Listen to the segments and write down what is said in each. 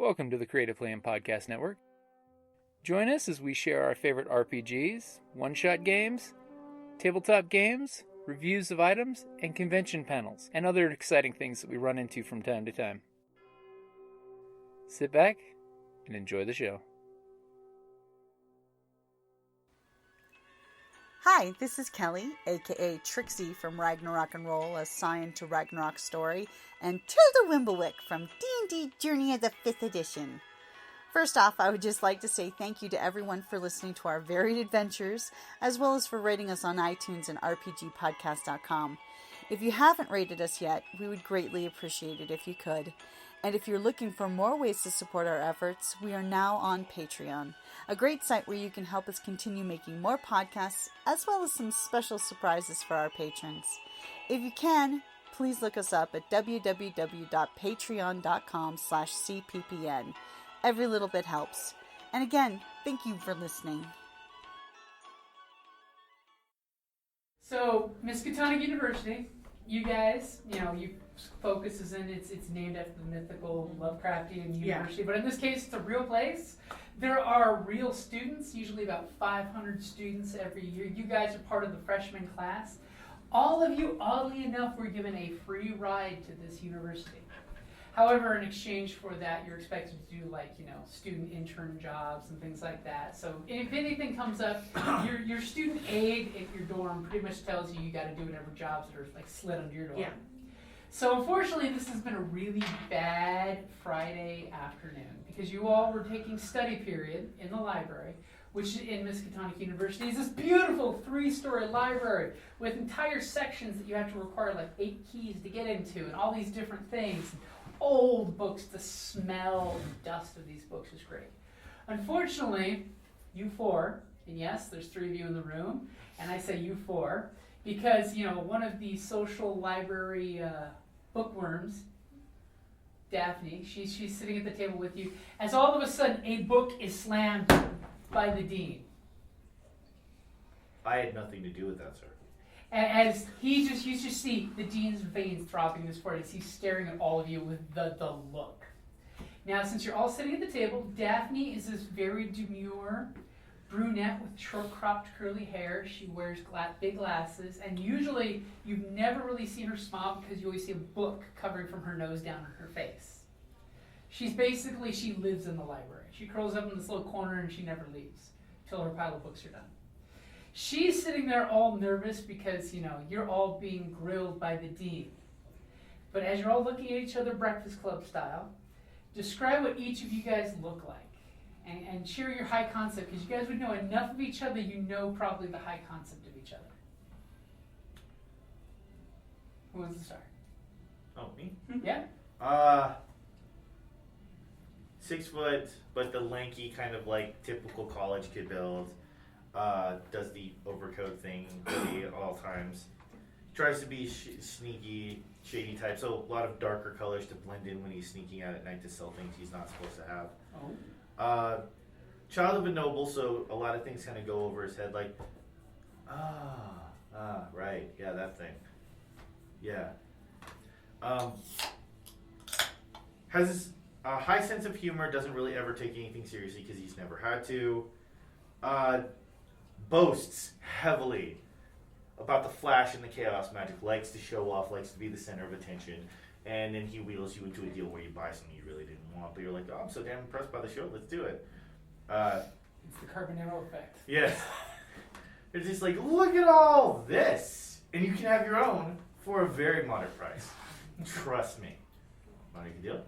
Welcome to the Creative Plan Podcast Network. Join us as we share our favorite RPGs, one-shot games, tabletop games, reviews of items, and convention panels, and other exciting things that we run into from time to time. Sit back and enjoy the show. Hi, this is Kelly, aka Trixie from Ragnarok and Roll, a Scion to Ragnarok story, and Tilda Wimblewick from D&D Journey of the 5th Edition. First off, I would just like to say thank you to everyone for listening to our varied adventures, as well as for rating us on iTunes and rpgpodcast.com. If you haven't rated us yet, we would greatly appreciate it if you could. And if you're looking for more ways to support our efforts, we are now on Patreon, a great site where you can help us continue making more podcasts, as well as some special surprises for our patrons. If you can, please look us up at www.patreon.com/cppn. Every little bit helps. And again, thank you for listening. So, Miskatonic University, you guys, you focus is in, it's named after the mythical Lovecraftian university, but in this case, it's a real place. There are real students, usually about 500 students every year. You guys are part of the freshman class. All of you, oddly enough, were given a free ride to this university. However, in exchange for that, you're expected to do student intern jobs and things like that. So if anything comes up, your student aide at your dorm pretty much tells you got to do whatever jobs that are slid under your dorm. Yeah. So unfortunately, this has been a really bad Friday afternoon because you all were taking study period in the library, which in Miskatonic University is this beautiful 3-story library with entire sections that you have to require 8 keys to get into and all these different things. Old books, the smell and dust of these books is great. Unfortunately, you 4, and yes, there's 3 of you in the room, and I say you 4, because, one of the social library bookworms, Daphne, she's sitting at the table with you, as all of a sudden a book is slammed by the dean. I had nothing to do with that, sir. As you just see the dean's veins throbbing this forward as he's staring at all of you with the look. Now, since you're all sitting at the table, Daphne is this very demure brunette with short-cropped curly hair. She wears big glasses, and usually you've never really seen her smile because you always see a book covering from her nose down on her face. She lives in the library. She curls up in this little corner and she never leaves till her pile of books are done. She's sitting there all nervous because, you're all being grilled by the dean. But as you're all looking at each other Breakfast Club style, describe what each of you guys look like. And share your high concept, because you guys would know enough of each other, you know probably the high concept of each other. Who wants to start? Oh, me? Yeah. 6 foot, but the lanky kind of typical college kid build. Does the overcoat thing at all times. Tries to be sneaky, shady type, so a lot of darker colors to blend in when he's sneaking out at night to sell things he's not supposed to have. Oh. Child of a noble, so a lot of things kind of go over his head, right, yeah, that thing. Yeah. Has a high sense of humor, doesn't really ever take anything seriously because he's never had to. Boasts heavily about the flash and the chaos magic, likes to show off, likes to be the center of attention, and then he wheels you into a deal where you buy something you really didn't want, but you're like, oh, I'm so damn impressed by the show, let's do it. It's the Carbonaro effect. Yes. It's just look at all this, and you can have your own for a very moderate price. Trust me. Not a good deal.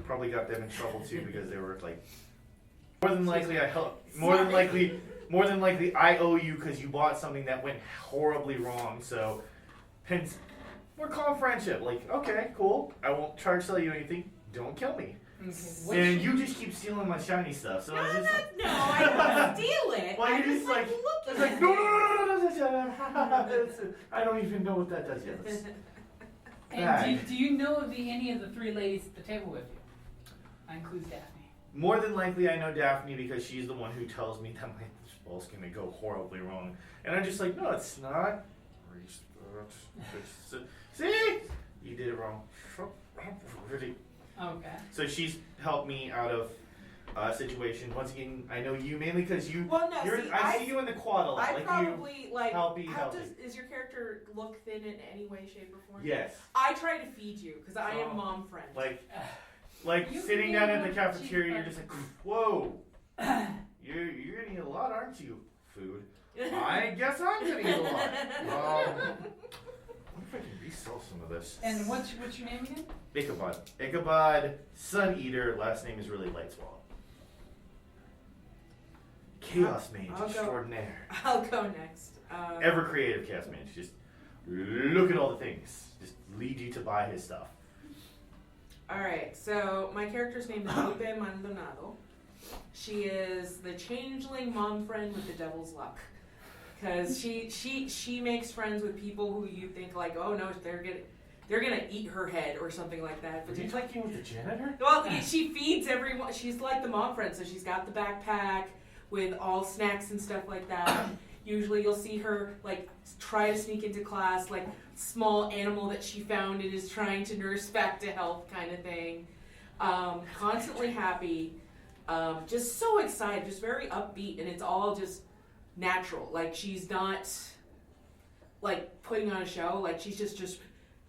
Probably got them in trouble too because they were more than likely I owe you because you bought something that went horribly wrong. So, hence, we're calling friendship. Okay, cool. I won't sell you anything. Don't kill me. Okay. And you just keep stealing my shiny stuff. So I don't steal it. Well, you're just looking it's at no. I don't even know what that does yet. And do you know any of the 3 ladies at the table with you? That includes Daphne. More than likely, I know Daphne because she's the one who tells me that my spell's going to go horribly wrong. And I'm just no, it's not. See? You did it wrong. Okay. So she's helped me out of a situation. Once again, I know you mainly because you. Well, no, I see you in the quad a lot. I like probably you like. help be How healthy. does your character look thin in any way, shape, or form? Yes. I try to feed you because I am mom friend. Like You sitting can down be at the a cafeteria, you're cheap just like, whoa, you're gonna eat a lot, aren't you? Food. I guess I'm gonna eat a lot. I wonder if I can resell some of this. And what's your name again? Ichabod. Ichabod, Sun Eater. Last name is really Lightswallow. Chaos Mage extraordinaire. I'll go next. Ever creative Chaos Mage. Just look at all the things. Just lead you to buy his stuff. Alright, so my character's name is Lupe Maldonado. She is the changeling mom friend with the devil's luck. Because she makes friends with people who you think like, oh no, they're gonna eat her head or something like that. But Are you she's like, talking with the janitor? well, she feeds everyone. She's like the mom friend, so she's got the backpack with all snacks and stuff like that. Usually you'll see her like try to sneak into class, like small animal that she found and is trying to nurse back to health kind of thing. Constantly happy, just so excited, just very upbeat, and it's all just natural. Like she's not like putting on a show, like she's just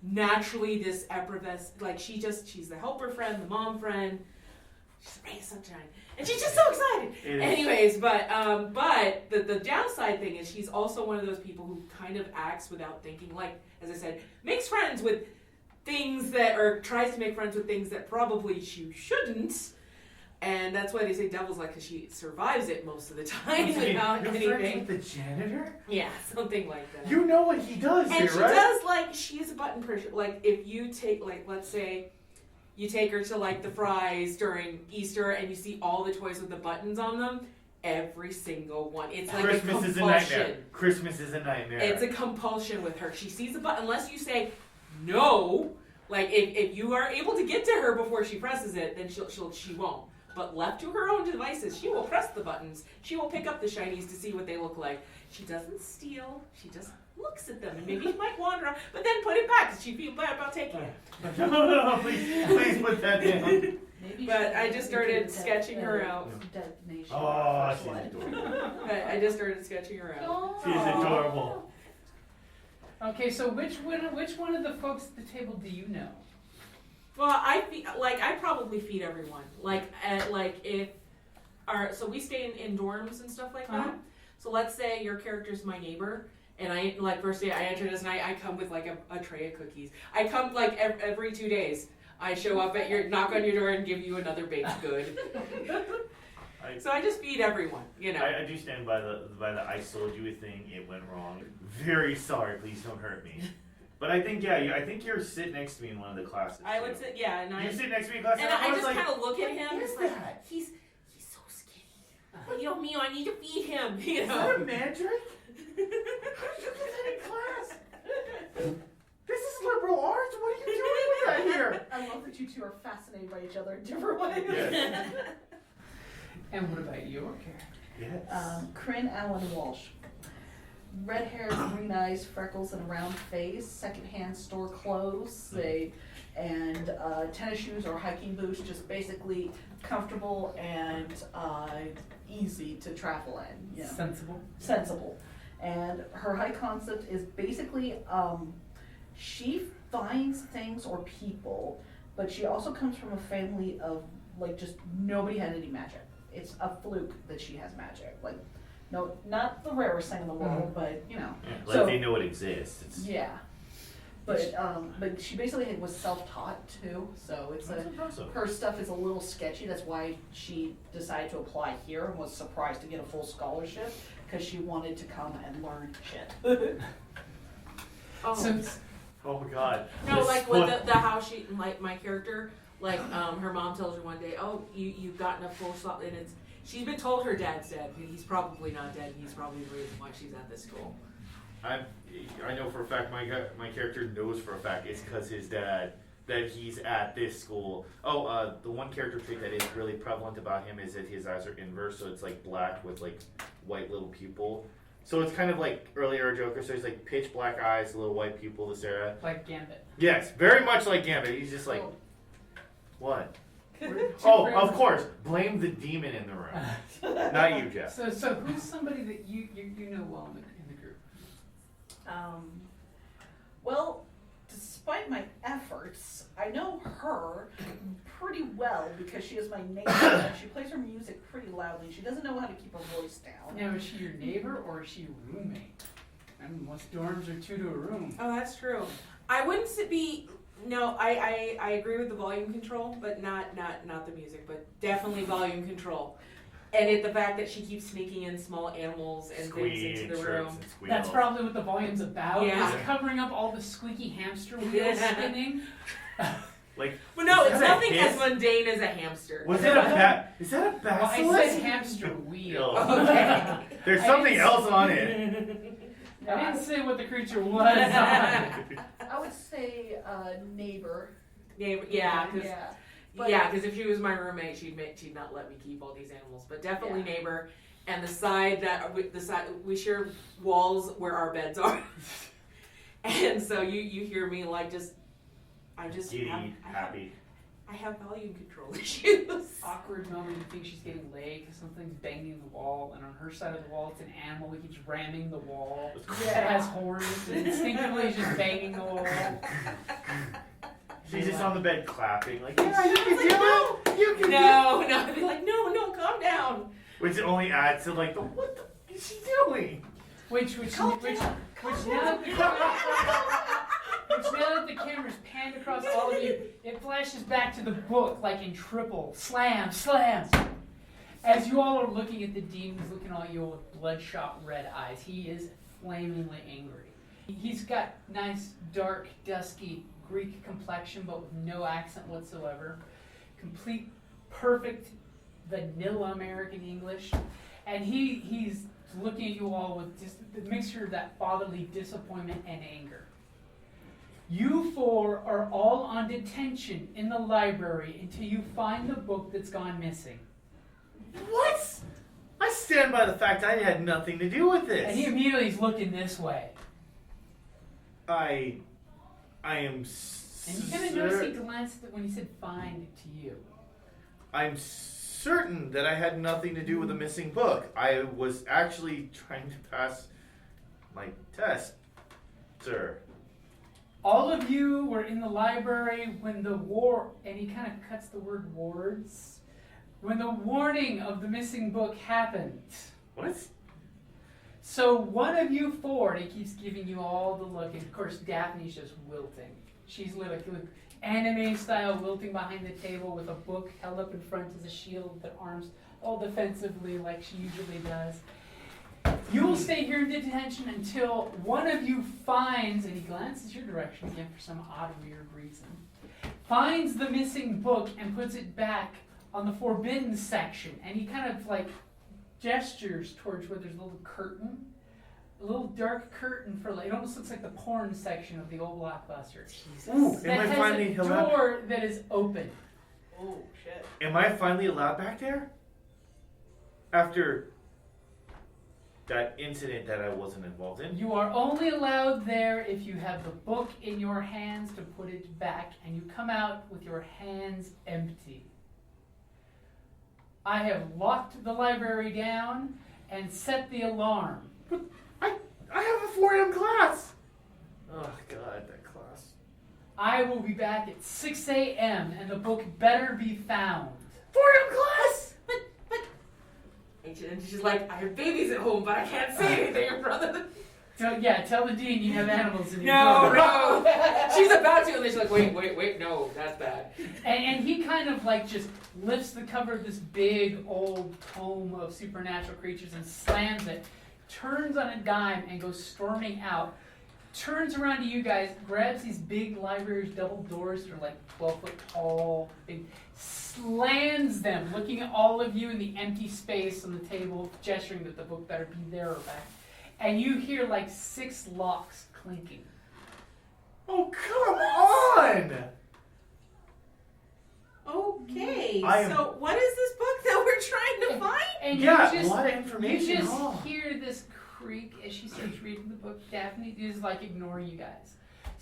naturally this effervescent, like she's the helper friend, the mom friend. She's a ray of sunshine. And she's just so excited. Anyways, but the downside thing is she's also one of those people who kind of acts without thinking. Like, as I said, makes friends with things that, or tries to make friends with things that probably she shouldn't. And that's why they say devil's luck, because she survives it most of the time without You're anything. friends with the janitor? Yeah, something like that. You know what he does And here, she right? does, like, she is a button pusher. Like, if you take, like, let's say you take her to, like, the Fry's during Easter and you see all the toys with the buttons on them, every single one. It's like Christmas a is a compulsion. nightmare. Christmas is a nightmare. It's a compulsion with her. She sees the button, unless you say no. Like, if you are able to get to her before she presses it, then she won't. But left to her own devices, she will press the buttons. She will pick up the shinies to see what they look like. She doesn't steal. She just looks at them, and maybe she might wander off, but then put it back because she feels bad about taking it. No, please put that down. But I just started sketching her out. Oh, I just started sketching her out. She's adorable. Okay, so which one of the folks at the table do you know? Well, I probably feed everyone. So we stay in dorms and stuff like that. So let's say your character's my neighbor, and I, like, first day I enter this night, I come with like a tray of cookies. I come like every 2 days. I show up at your, knock on your door and give you another baked good. So I just feed everyone, you know. I do stand by the I sold you a thing, it went wrong. Very sorry, please don't hurt me. But I think, I think you're sitting next to me in one of the classes. I would sit, yeah, and You sit next to me in class, and I just like, kind of look at him. what It's is like that? he's so skinny. You know, Mio, I need to feed him. You Is know. that a mandrake? How did you get that in class? This is liberal arts. What are you doing with that here? I love that you two are fascinated by each other in different ways. Yes. And what about your character? Yes. Corinne Allen Walsh. Red hair, green eyes, freckles, and a round face. Secondhand store clothes. And tennis shoes or hiking boots. Just basically comfortable and easy to travel in. You know. Sensible. And her high concept is basically she finds things or people, but she also comes from a family of like just nobody had any magic. It's a fluke that she has magic. Like, no, not the rarest thing in the world, but you know. Yeah, like they know it exists. It's But she basically was self-taught too, so it's That's impressive. her stuff is a little sketchy. That's why she decided to apply here and was surprised to get a full scholarship because she wanted to come and learn shit. Oh my god. No, This like book- with the how she, like my character, like her mom tells her one day, oh, you've gotten a full slot, and she's been told her dad's dead. He's probably not dead. He's probably the reason why she's at this school. I know for a fact my character knows for a fact it's because his dad that he's at this school. Oh, the one character trait that is really prevalent about him is that his eyes are inverse, so it's like black with like white little pupil. So it's kind of like earlier Joker. So he's like pitch black eyes, little white pupil. This era. Like Gambit. Yes, very much like Gambit. He's just like What? We're two Oh, friends. of course. Blame the demon in the room. Not you, Jeff. So who's somebody that you know well in the group? Well, despite my efforts, I know her pretty well because she is my neighbor and she plays her music pretty loudly. She doesn't know how to keep her voice down. Now, is she your neighbor or is she your roommate? I mean, most dorms are 2 to a room. Oh, that's true. I wouldn't be. No, I agree with the volume control, but not the music, but definitely volume control. And the fact that she keeps sneaking in small animals and things into the room. That's probably what the volume's about. Yeah. It's covering up all the squeaky hamster wheels spinning. Like, Well, no, is it's that a nothing hiss? as mundane as a hamster. Was it a bat? Is that a Well, I basilisk? said hamster wheel. Okay. There's I something didn't- else on it. I didn't say what the creature was on. I would say neighbor. Yeah, Yeah. But- because if she was my roommate, she'd not let me keep all these animals. But definitely Yeah. neighbor, and the side we share walls where our beds are, and so you hear me like Giddy, happy. I have volume control issues. Awkward moment, you think she's getting laid because something's banging the wall, and on her side of the wall, it's an animal that keeps ramming the wall. It has horns, and instinctively it's just banging the wall. She's just on the bed clapping, like, yeah, you can do it. You can do it. No, I'd be like, no, calm down. Which only adds to like what the is she doing? Which now that the camera's panned across all of you, it flashes back to the book like in triple. Slam, slam. As you all are looking at the demons looking at you with bloodshot red eyes, he is flamingly angry. He's got nice, dark, dusky Greek complexion, but with no accent whatsoever. Complete, perfect, vanilla American English. And he's looking at you all with just the mixture of that fatherly disappointment and anger. You 4 are all on detention in the library until you find the book that's gone missing. What? I stand by the fact I had nothing to do with this. And he immediately is looking this way. I am. And you kind of notice he glanced when he said find to you. I'm certain that I had nothing to do with the missing book. I was actually trying to pass my test, sir. All of you were in the library when the and he kind of cuts the word wards, when the warning of the missing book happened. What? So one of you 4, and he keeps giving you all the look, and of course Daphne's just wilting. She's like anime style wilting behind the table with a book held up in front as a shield with her arms all defensively like she usually does. You will stay here in detention until one of you finds, and he glances your direction again for some odd, weird reason, finds the missing book and puts it back on the forbidden section. And he kind of like gestures towards where there's a little curtain, a little dark curtain for like, it almost looks like the porn section of the old Blockbuster. Ooh, That am I has finally a allowed? door that is open. Oh shit. Am I finally allowed back there? After that incident that I wasn't involved in? You are only allowed there if you have the book in your hands to put it back, and you come out with your hands empty. I have locked the library down and set the alarm. I have a 4 a.m. class. Oh God, that class. I will be back at 6 a.m. and the book better be found. 4 a.m. class. And she's like, I have babies at home, but I can't say anything, brother. Tell the dean you have animals in your No, door. no. She's about to, and then she's like, wait, no, that's bad. And he kind of like just lifts the cover of this big old tome of supernatural creatures and slams it, turns on a dime and goes storming out, turns around to you guys, grabs these big library's double doors that are like 12 foot tall, big, slams them, looking at all of you in the empty space on the table, gesturing that the book better be there or back. And you hear like 6 locks clinking. Oh, come on! Okay, I am- so what is this book that we're trying to find? And Yeah, you a just, lot of information. You just Oh. hear this creak as she starts reading the book. Daphne is like ignoring you guys.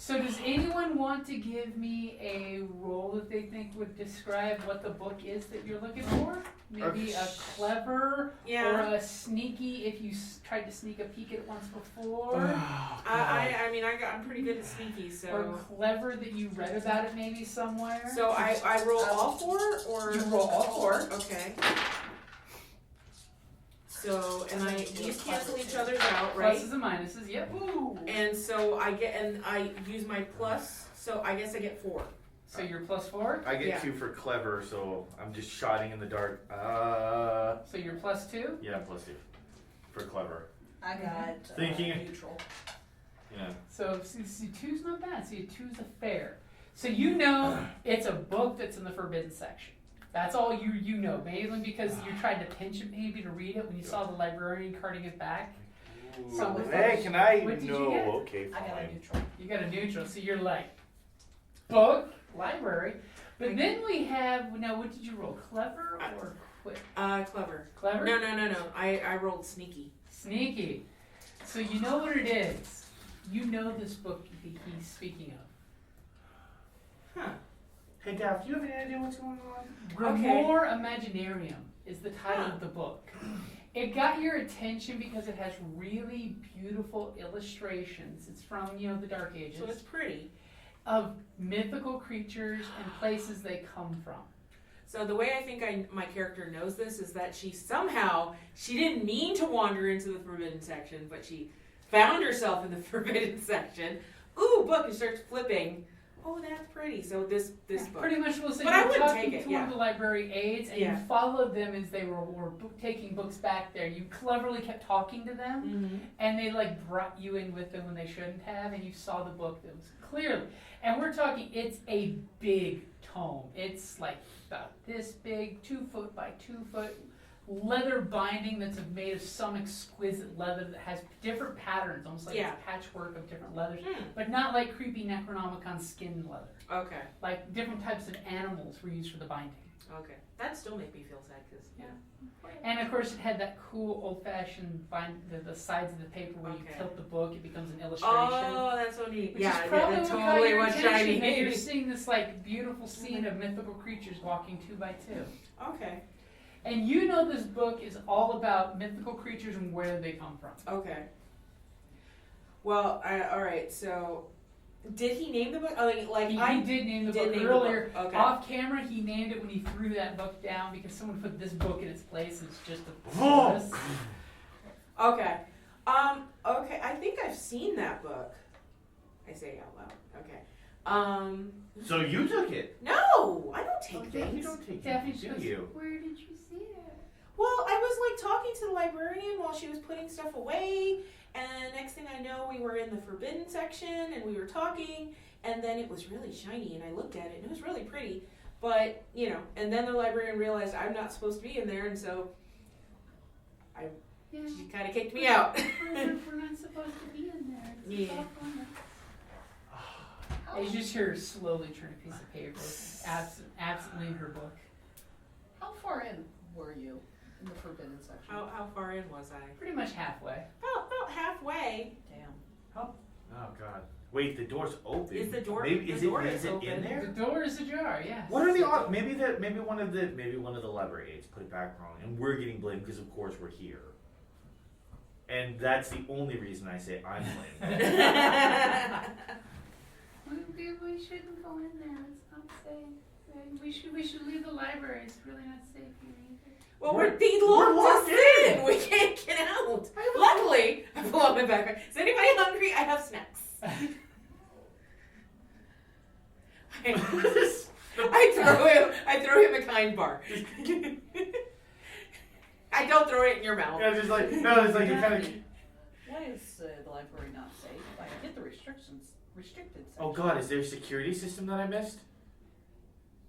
So does anyone want to give me a role that they think would describe what the book is that you're looking for? Maybe a clever or a sneaky if you tried to sneak a peek at it once before. I'm pretty good at sneaky, so. Or clever that you read about it maybe somewhere. So I roll all four, or? You roll all four. Okay. So, and these cancel each other out, right? Pluses and minuses, yep. Ooh. And so I use my plus, so I guess I get 4. So you're +4? I get 2 for clever, so I'm just shotting in the dark. So you're +2? Yeah, +2 for clever. I got Thinking. neutral. Yeah. So see, 2's not bad. See, 2's a fair. So you know it's a book that's in the forbidden section. That's all you know, mainly because you tried to pinch it maybe to read it when you saw the librarian carting it back. So hey, can I? What did no, you get? okay, fine. I got a neutral. You got a neutral, so you're like, book, library. But then we have, now what did you roll, clever or quick? Clever. Clever? No. I rolled sneaky. Sneaky. So you know what it is. You know this book he's speaking of. Huh. Hey, Dav, do you have any idea what's going on? Grimoire Imaginarium is the title of the book. It got your attention because it has really beautiful illustrations. It's from, the Dark Ages. So it's pretty. Of mythical creatures and places they come from. So the way I think my character knows this is that she didn't mean to wander into the forbidden section, but she found herself in the forbidden section. Ooh, book, and starts flipping. Oh, that's pretty. So this book. Pretty much we'll say But I you're wouldn't talking take it, to one of the library aides and you followed them as they were taking books back there. You cleverly kept talking to them and they brought you in with them when they shouldn't have, and you saw the book that was clearly. And we're talking, it's a big tome. It's about this big, 2 foot by 2 foot, leather binding that's made of some exquisite leather that has different patterns, almost like it's a patchwork of different leathers, but not like creepy Necronomicon skin leather. Okay. Like different types of animals were used for the binding. Okay. That still makes me feel sad because And of course it had that cool old-fashioned the sides of the paper where you tilt the book, it becomes an illustration. Oh, that's so neat. Which is probably that what caught totally your was attention, shiny. that you're seeing this beautiful scene of mythical creatures walking 2 by 2. Okay. And you know this book is all about mythical creatures and where they come from. Okay. Well, all right. So, did he name the book? He did name the book earlier. Okay. Off camera, he named it when he threw that book down because someone put this book in its place. It's just a Okay. Okay. I think I've seen that book. I say out loud. Okay. So you took it? No, I don't take things. You don't take Daphne things, do goes, you? Where did you see it? Well, I was talking to the librarian while she was putting stuff away, and next thing I know, we were in the forbidden section, and we were talking, and then it was really shiny, and I looked at it, and it was really pretty, but, and then the librarian realized I'm not supposed to be in there, and so she kind of kicked me out. We're not supposed to be in there. It's Yeah. You just hear her slowly turn a piece of paper, absently in her book. How far in were you in the forbidden section? How far in was I? Pretty much halfway. About halfway. Damn. Oh God! Wait, the door's open. Is the door? Maybe the is door it open. in there? The door is ajar. Yes. What are the odds? Maybe one of the library aides put it back wrong, and we're getting blamed because of course we're here. And that's the only reason I say I'm blamed. We shouldn't go in there. It's not safe. We should leave the library. It's really not safe here either. Well, they locked us in. We can't get out. Luckily, I pull out my backpack. Is anybody hungry? I have snacks. I throw him a kind bar. I don't throw it in your mouth. Yeah, it's like you kind of. Why is the library not safe? I get the restricted section. Oh God, is there a security system that I missed?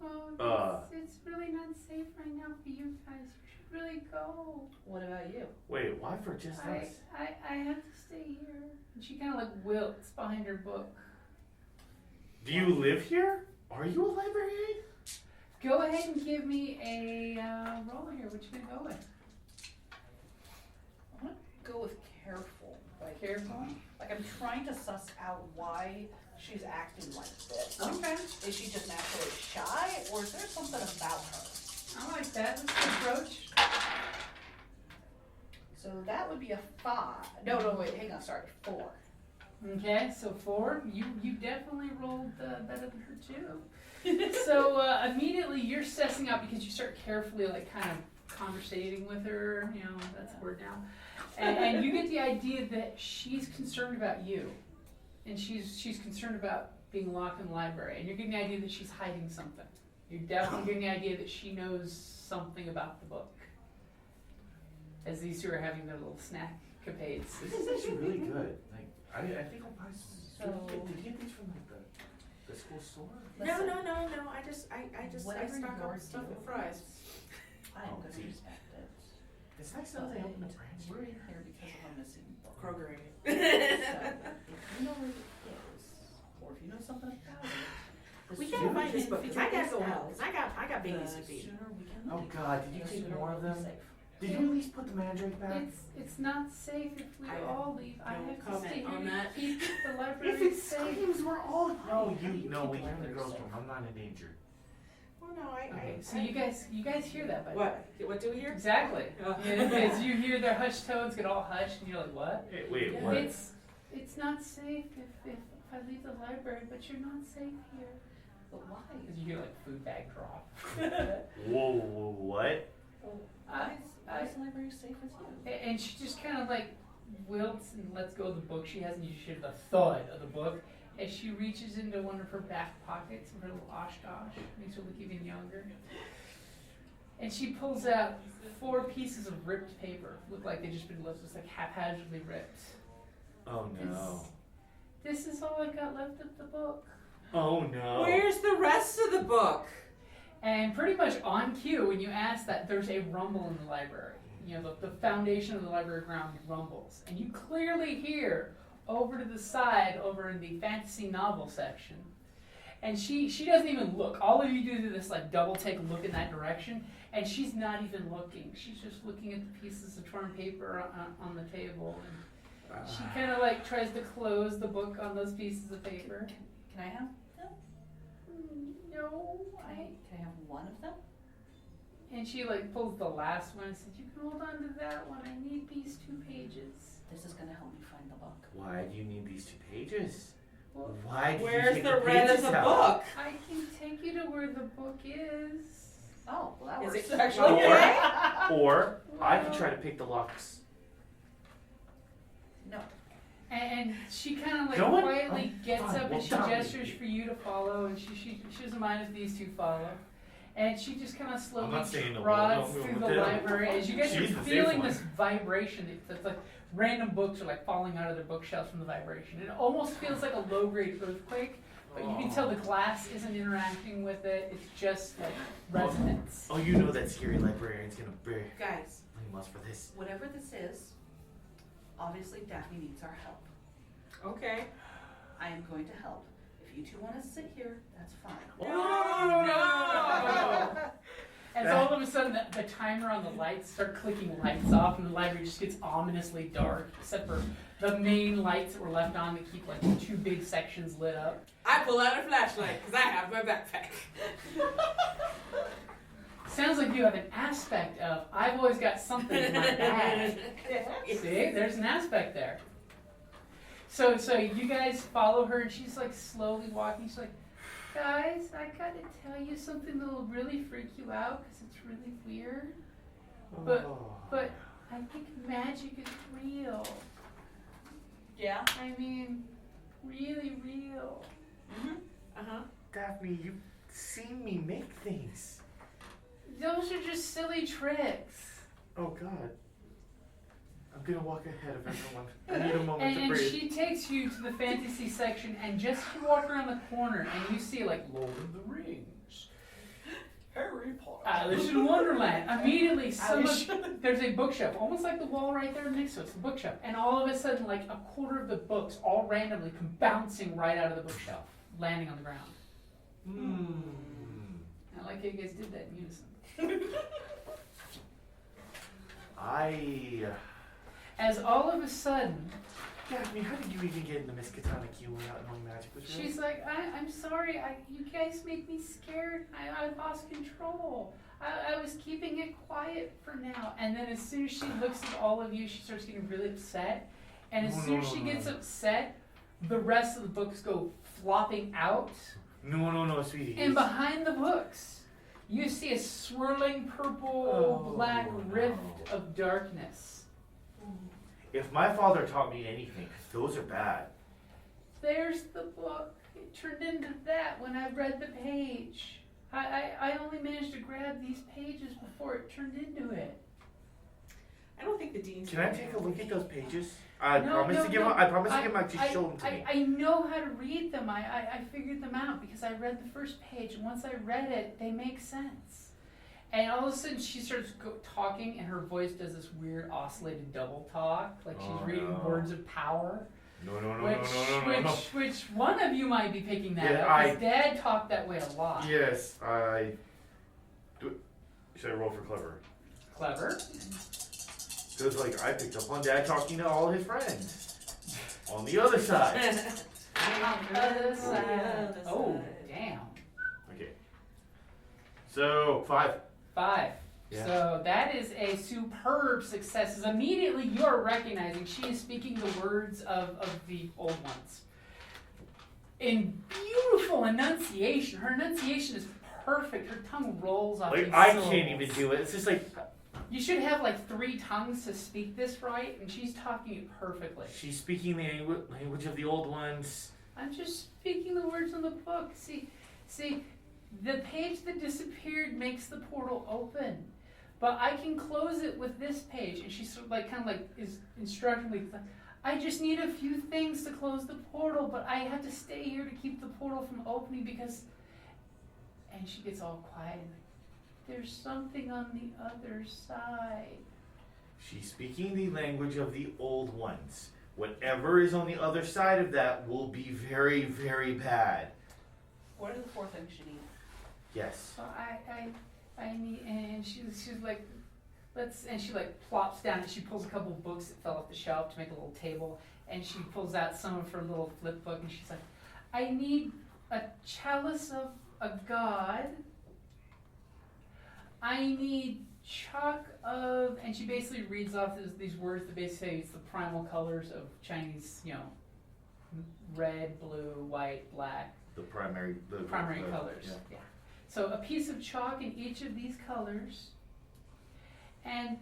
It's really not safe right now for you guys. You should really go. What about you? Wait, why for just us? I have to stay here. And she kind of wilts behind her book. Do you live here? Are you a library aide? Go ahead and give me a roll here. What you gonna go with? I want to go with careful. Careful? I'm trying to suss out why she's acting like this. Okay. Is she just naturally shy, or is there something about her? I like that. That's a good approach. So that would be a 5. No, wait, hang on, sorry, 4. Okay, so 4. You definitely rolled better than her too. So immediately you're sussing out because you start carefully like kind of conversating with her. You know, that's a word now. And you get the idea that she's concerned about you, and she's concerned about being locked in the library, and you're getting the idea that she's hiding something. You're definitely getting the idea that she knows something about the book. As these two are having their little snack capades. This is actually really good. Like, I think I'll buy some. So- Did you get these from like the school store? No. I just Whatever stock your up stuff deal and fries. I am Oh, going to geez. respect it. It's nice that they opened a brand new. We're in here because of a missing book. Kroger. So, if you know where it is, or if you know something about it, the We sooner gotta find this can book because I figure gotta go this out out, because I got babies to the feed. sooner we can Oh leave, God, did you the take sooner more of we'll them? be safe. Did you at least put the mandrake back? It's not safe if we I all leave. I no have to comment stay here on to that. keep the If library it safe. screams, we're all. No, You no, we keep have the it girls' safe. room. I'm not in danger. Well, no, Okay, so you guys hear that, by the way? What do we hear? Exactly. Oh. As you hear their hushed tones get all hushed, and you're like, what? Wait, Yeah. what? It's not safe if I leave the library, but you're not safe here. But why? Because you hear like food bag drop. Whoa, what? Why is the library safe with you? And she just kind of like wilts and lets go of the book she has, and you hear the thud of the book as she reaches into one of her back pockets of her little Oshkosh, makes her look even younger. And she pulls out 4 pieces of ripped paper, look like they've just been left, just like haphazardly ripped. Oh no. This is all I got left of the book. Oh no. Where's the rest of the book? And pretty much on cue, when you ask that, there's a rumble in the library. You know, the foundation of the library ground rumbles. And you clearly hear over to the side, over in the fantasy novel section. And she doesn't even look. All of you do this like double take look in that direction, and she's not even looking. She's just looking at the pieces of torn paper on the table. And she kind of like tries to close the book on those pieces of paper. Can I have them? No, Can I have one of them? And she like pulls the last one and says, "You can hold on to that one. I need these 2 pages." This is going to help me find the book. Why do you need these 2 pages? Well, Why do you Where's take the red of pages the out? book? I can take you to where the book is. Oh, well, that Is works. it actually okay? Or I could try to pick the locks. No. And she kind of like Go on. quietly Oh, gets fine, up we'll and she dominate gestures you. for you to follow, and she doesn't mind if these 2 follow. And she just kind of slowly not saying no, trots don't through move the with them. library as you guys She's are the safe feeling one. this vibration that's like random books are like falling out of their bookshelves from the vibration. It almost feels like a low-grade earthquake, but you can tell the glass isn't interacting with it. It's just like resonance. Oh, you know that scary librarian's gonna blame Guys, us for this. Whatever this is, obviously Daphne needs our help. okay. I am going to help. If you 2 want to sit here, that's fine. Oh, no! As all of a sudden the timer on the lights start clicking lights off, and the library just gets ominously dark, except for the main lights that were left on to keep like the 2 big sections lit up. I pull out a flashlight because I have my backpack. Sounds like you have an aspect of, I've always got something in my bag. See, there's an aspect there. So you guys follow her, and she's like slowly walking. She's like, guys, I gotta tell you something that will really freak you out because it's really weird. But I think magic is real. Yeah? I mean, really real. Mm-hmm. Uh-huh. Daphne, you've seen me make things. Those are just silly tricks. Oh God. I'm gonna walk ahead of everyone. I need a moment to And breathe. she takes you to the fantasy section, and just you walk around the corner, and you see like Lord of the Rings, Harry Potter. Alice in Wonderland. Immediately, there's a bookshelf, almost like the wall right there next to it. It's the bookshelf, and all of a sudden, like a quarter of the books, all randomly, come bouncing right out of the bookshelf, landing on the ground. I like how you guys did that in unison. I. As all of a sudden, Daphne, how did you even get into Miskatonic without knowing magic was real? She's like, I'm sorry, you guys make me scared. I lost control. I was keeping it quiet for now. And then as soon as she looks at all of you, she starts getting really upset. And as soon as she gets upset, the rest of the books go flopping out. No, sweetie. And behind the books, you see a swirling purple-black rift of darkness. If my father taught me anything, those are bad. There's the book. It turned into that when I read the page. I only managed to grab these pages before it turned into it. I don't think the dean's. Can I take a look at those pages? I promise to give them. Just show them to me. I know how to read them. I figured them out because I read the first page, and once I read it, they make sense. And all of a sudden, she starts talking, and her voice does this weird oscillated double talk, like she's reading words of power. No. Which one of you might be picking that Yeah, up? Because Dad talked that way a lot. Yes, should I roll for clever? Clever. Because, I picked up on Dad talking to all his friends. On the other side. Other side. Oh, damn. Okay. So, 5. 5. Yeah. So that is a superb success. As immediately you are recognizing she is speaking the words of the old ones. In beautiful enunciation. Her enunciation is perfect. Her tongue rolls off these I syllables. can't even do it. It's just You should have 3 tongues to speak this right, and she's talking it perfectly. she's speaking the language of the old ones. I'm just speaking the words in the book. See, the page that disappeared makes the portal open. But I can close it with this page. And she's sort of is instructing me. I just need a few things to close the portal, but I have to stay here to keep the portal from opening because... And she gets all quiet and there's something on the other side. She's speaking the language of the old ones. Whatever is on the other side of that will be very, very bad. What are the 4 things you need? Yes. So I need, and she's like, and she plops down and she pulls a couple of books that fell off the shelf to make a little table, and she pulls out some of her little flip book and she's like, I need a chalice of a god. I need chalk of, and she basically reads off these words that basically say it's the primal colors of Chinese, red, blue, white, black. The primary colors. Yeah. So a piece of chalk in each of these colors, and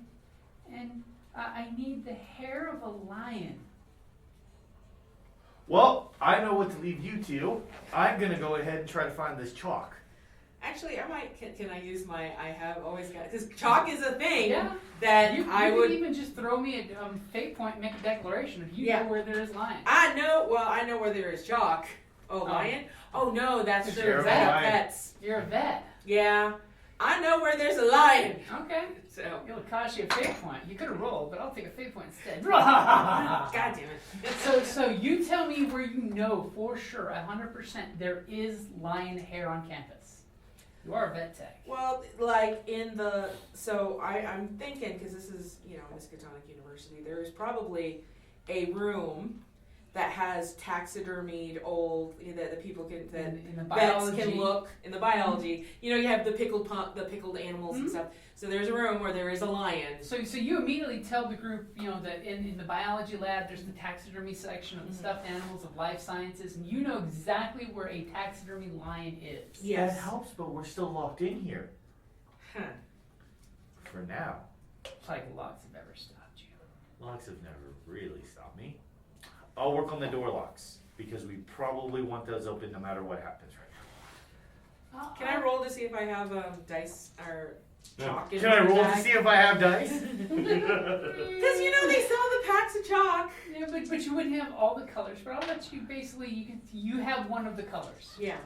I need the hair of a lion. Well, I know what to leave you to. I'm gonna go ahead and try to find this chalk. Actually, I might. Can I use my? I have always got because chalk is a thing that you would even just throw me a fate point and make a declaration if you know where there is lion. I know. Well, I know where there is chalk. Oh, lion. Oh no, that's you're a vet. You're a vet. Yeah, I know where there's a lion. Okay. So it'll cost you a fate point. You could have rolled, but I'll take a fate point instead. God damn it. So you tell me where you know for sure, 100%, there is lion hair on campus. You are a vet tech. Well, I'm thinking, because this is, Miskatonic University, there is probably a room that has taxidermied old, that the people can, that vets can look in the biology. You have the pickled animals and stuff. So there's a room where there is a lion. So you immediately tell the group, that in the biology lab, there's the taxidermy section of the stuffed animals of life sciences, and you know exactly where a taxidermy lion is. Yes. That helps, but we're still locked in here. Huh. For now. It's like locks have never stopped you. Locks have never really stopped me. I'll work on the door locks, because we probably want those open no matter what happens right now. Can I roll to see if I have dice or chalk? Can I roll to see if I have dice? Because they sell the packs of chalk. Yeah, but you wouldn't have all the colors. But I'll let you you have one of the colors. Yeah.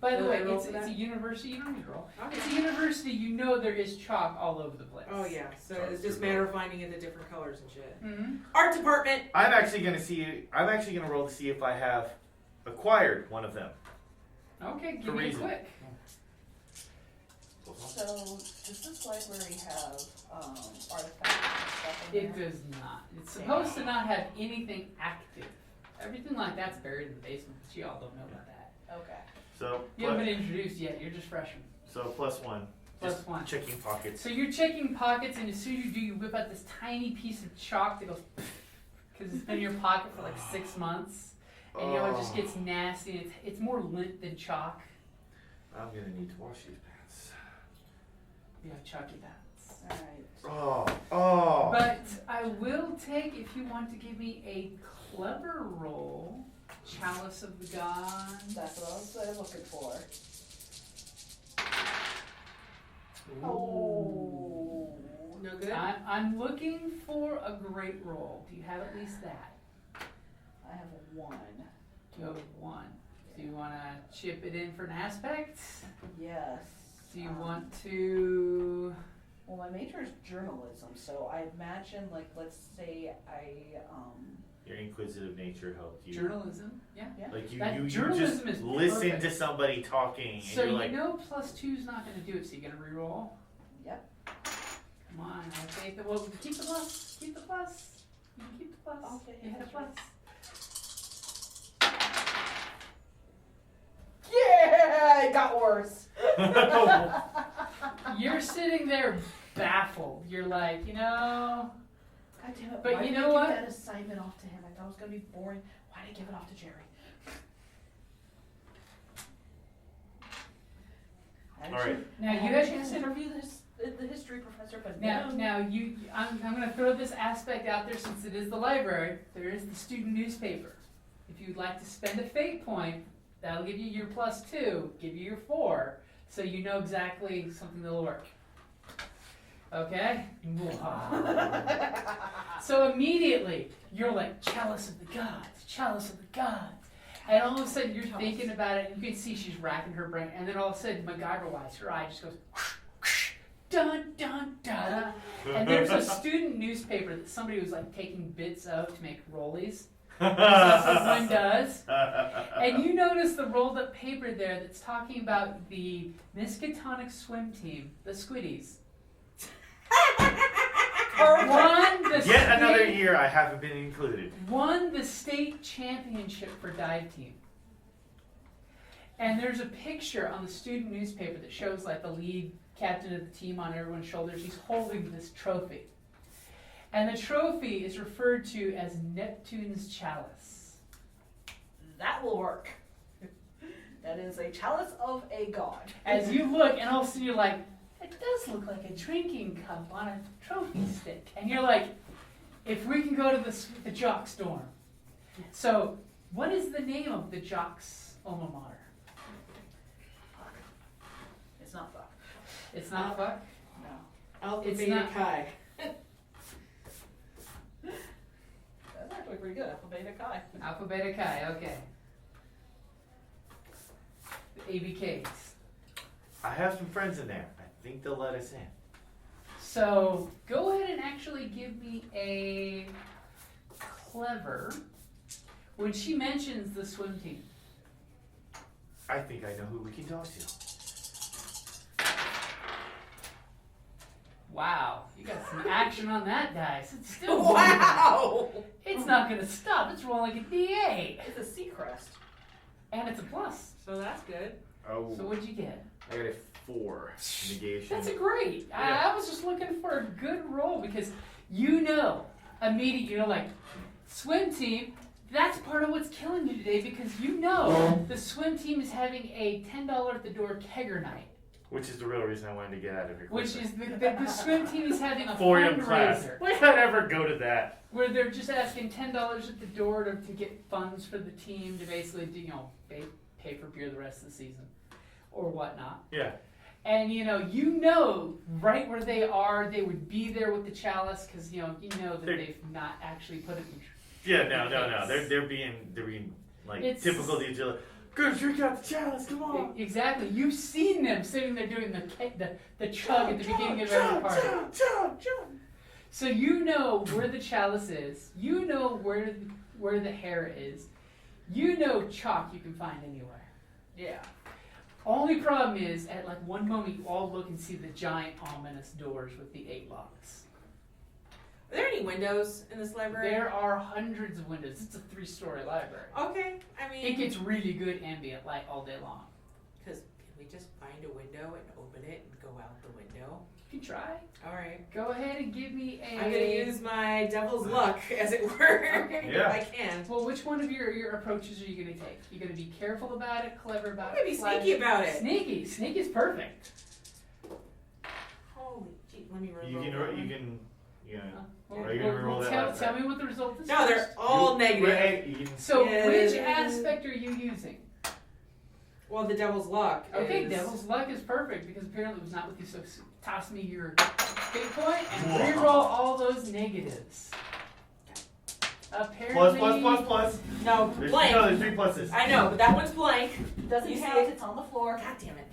By the way, it's a university. You don't need to roll. Okay. It's a university. There is chalk all over the place. Oh yeah. So it's just a matter of finding it in the different colors and shit. Mm-hmm. Art department. I'm actually gonna roll to see if I have acquired one of them. Okay, give me a quick. So, does this library have artifacts and stuff in It there? does not. It's supposed to not have anything active. Everything like that's buried in the basement, but you all don't know about that. Okay. So You haven't been introduced yet. You're just freshmen. So +1. Plus Just 1. Checking pockets. So you're checking pockets, and as soon as you do, you whip out this tiny piece of chalk that goes because it's been in your pocket for like 6 months, and you know it just gets nasty. It's more lint than chalk. I'm gonna need to wash these pants. You have chalky pants. Alright. Oh. But I will take, if you want to give me a clever roll, Chalice of the Gods. That's what I was looking for. Ooh. Oh. No good? I'm looking for a great roll. Do you have at least that? I have a 1. You have 1. Do you want to chip it in for an aspect? Yes. Do you want to... Well, my major is journalism, so I imagine, like, let's say Your inquisitive nature helped you. Journalism? Yeah. Like you That just journalism is listen perfect. to somebody talking, and So you're you like, know +2's not going to do it, so you're going to reroll? Yep. Come on, I'll take the... Well, keep the plus. Keep the plus. You can keep the plus. Okay, You had a that's plus. Yeah, it got worse. You're sitting there baffled. You're like, God damn it. But why you did know I what? give that assignment off to him? I thought it was going to be boring. Why did I give it off to Jerry? All right. now You you had a had chance to interview the history professor, but Now, no. now I'm going to throw this aspect out there since it is the library. There is the student newspaper. If you'd like to spend a fate point, that'll give you your +2, give you your 4, so you know exactly something that'll work. Okay? So immediately, you're like, Chalice of the Gods, Chalice of the Gods. And all of a sudden, you're thinking about it, and you can see she's racking her brain, and then all of a sudden, MacGyver-wise, her eye just goes, dun, dun, dun. And there's a student newspaper that somebody was like taking bits of to make rollies. That's what one does. And you notice the rolled up paper there that's talking about the Miskatonic swim team, the Squiddies. Yet another year I haven't been included. Won the state championship for dive team. And there's a picture on the student newspaper that shows like the lead captain of the team on everyone's shoulders. He's holding this trophy. And the trophy is referred to as Neptune's Chalice. That will work. That is a chalice of a god. As you look, and all of a sudden you're like, it does look like a drinking cup on a trophy stick. And you're like, if we can go to the Jocks dorm. So, what is the name of the Jocks alma mater? It's not fuck. It's not fuck? No. Alpha It's Beta not- Chi. That's actually pretty good. Alpha Beta Chi. Alpha Beta Chi, okay. The ABKs. I have some friends in there. I think they'll let us in. So, go ahead and actually give me a clever. When she mentions the swim team. I think I know who we can talk to. Wow, you got some action on that dice. It's still Wow! It's not going to stop. It's rolling a D8. It's a sea crest. And it's a plus. So that's good. Oh, So what'd you get? I got a 4 negation. That's a great. Yeah. I was just looking for a good roll because you know immediately, you're like, swim team, that's part of what's killing you today because you know the swim team is having a $10 at the door kegger night. Which is the real reason I wanted to get out of here. Which quickly. is the swim team is having a Forium class. fundraiser Why not ever go to that? where they're just asking $10 at the door to get funds for the team to basically, pay for beer the rest of the season or whatnot. Yeah. And you know right where they are, they would be there with the chalice because you know that they've not actually put it in. Yeah, no. They're being like It's- typical dudes. They're like, go drink out the chalice, come on. Exactly. You've seen them sitting there doing the chug at the beginning of every party. Chug. So you know where the chalice is. You know where the hair is. You know chalk you can find anywhere. Yeah. Only problem is, at like one moment, you all look and see the giant ominous doors with the 8 locks. Are there any windows in this library? There are hundreds of windows. It's a 3-story library. Okay, I mean... It gets really good ambient light all day long. Because can we just find a window and open it and go out the window? You can try. All right. Go ahead and give me a... I'm going to use my devil's luck, as it were, Yeah. if I can. Well, which one of your approaches are you going to take? You're going to be careful about it, clever about I'm going to it? be sneaky about it. Sneaky. Sneaky's perfect. Holy gee, let me roll. You can. Well, Are you gonna roll that last tell time? me what the result is. No, first. they're all negative. So, Yeah. which aspect are you using? Well, the devil's luck. Okay, is... devil's luck is perfect because apparently it was not with you. So toss me your big point and reroll all those negatives. Apparently, Plus. No, There's blank. 3 pluses. I know, but that one's blank. Doesn't You count. see it? It's on the floor. God damn it.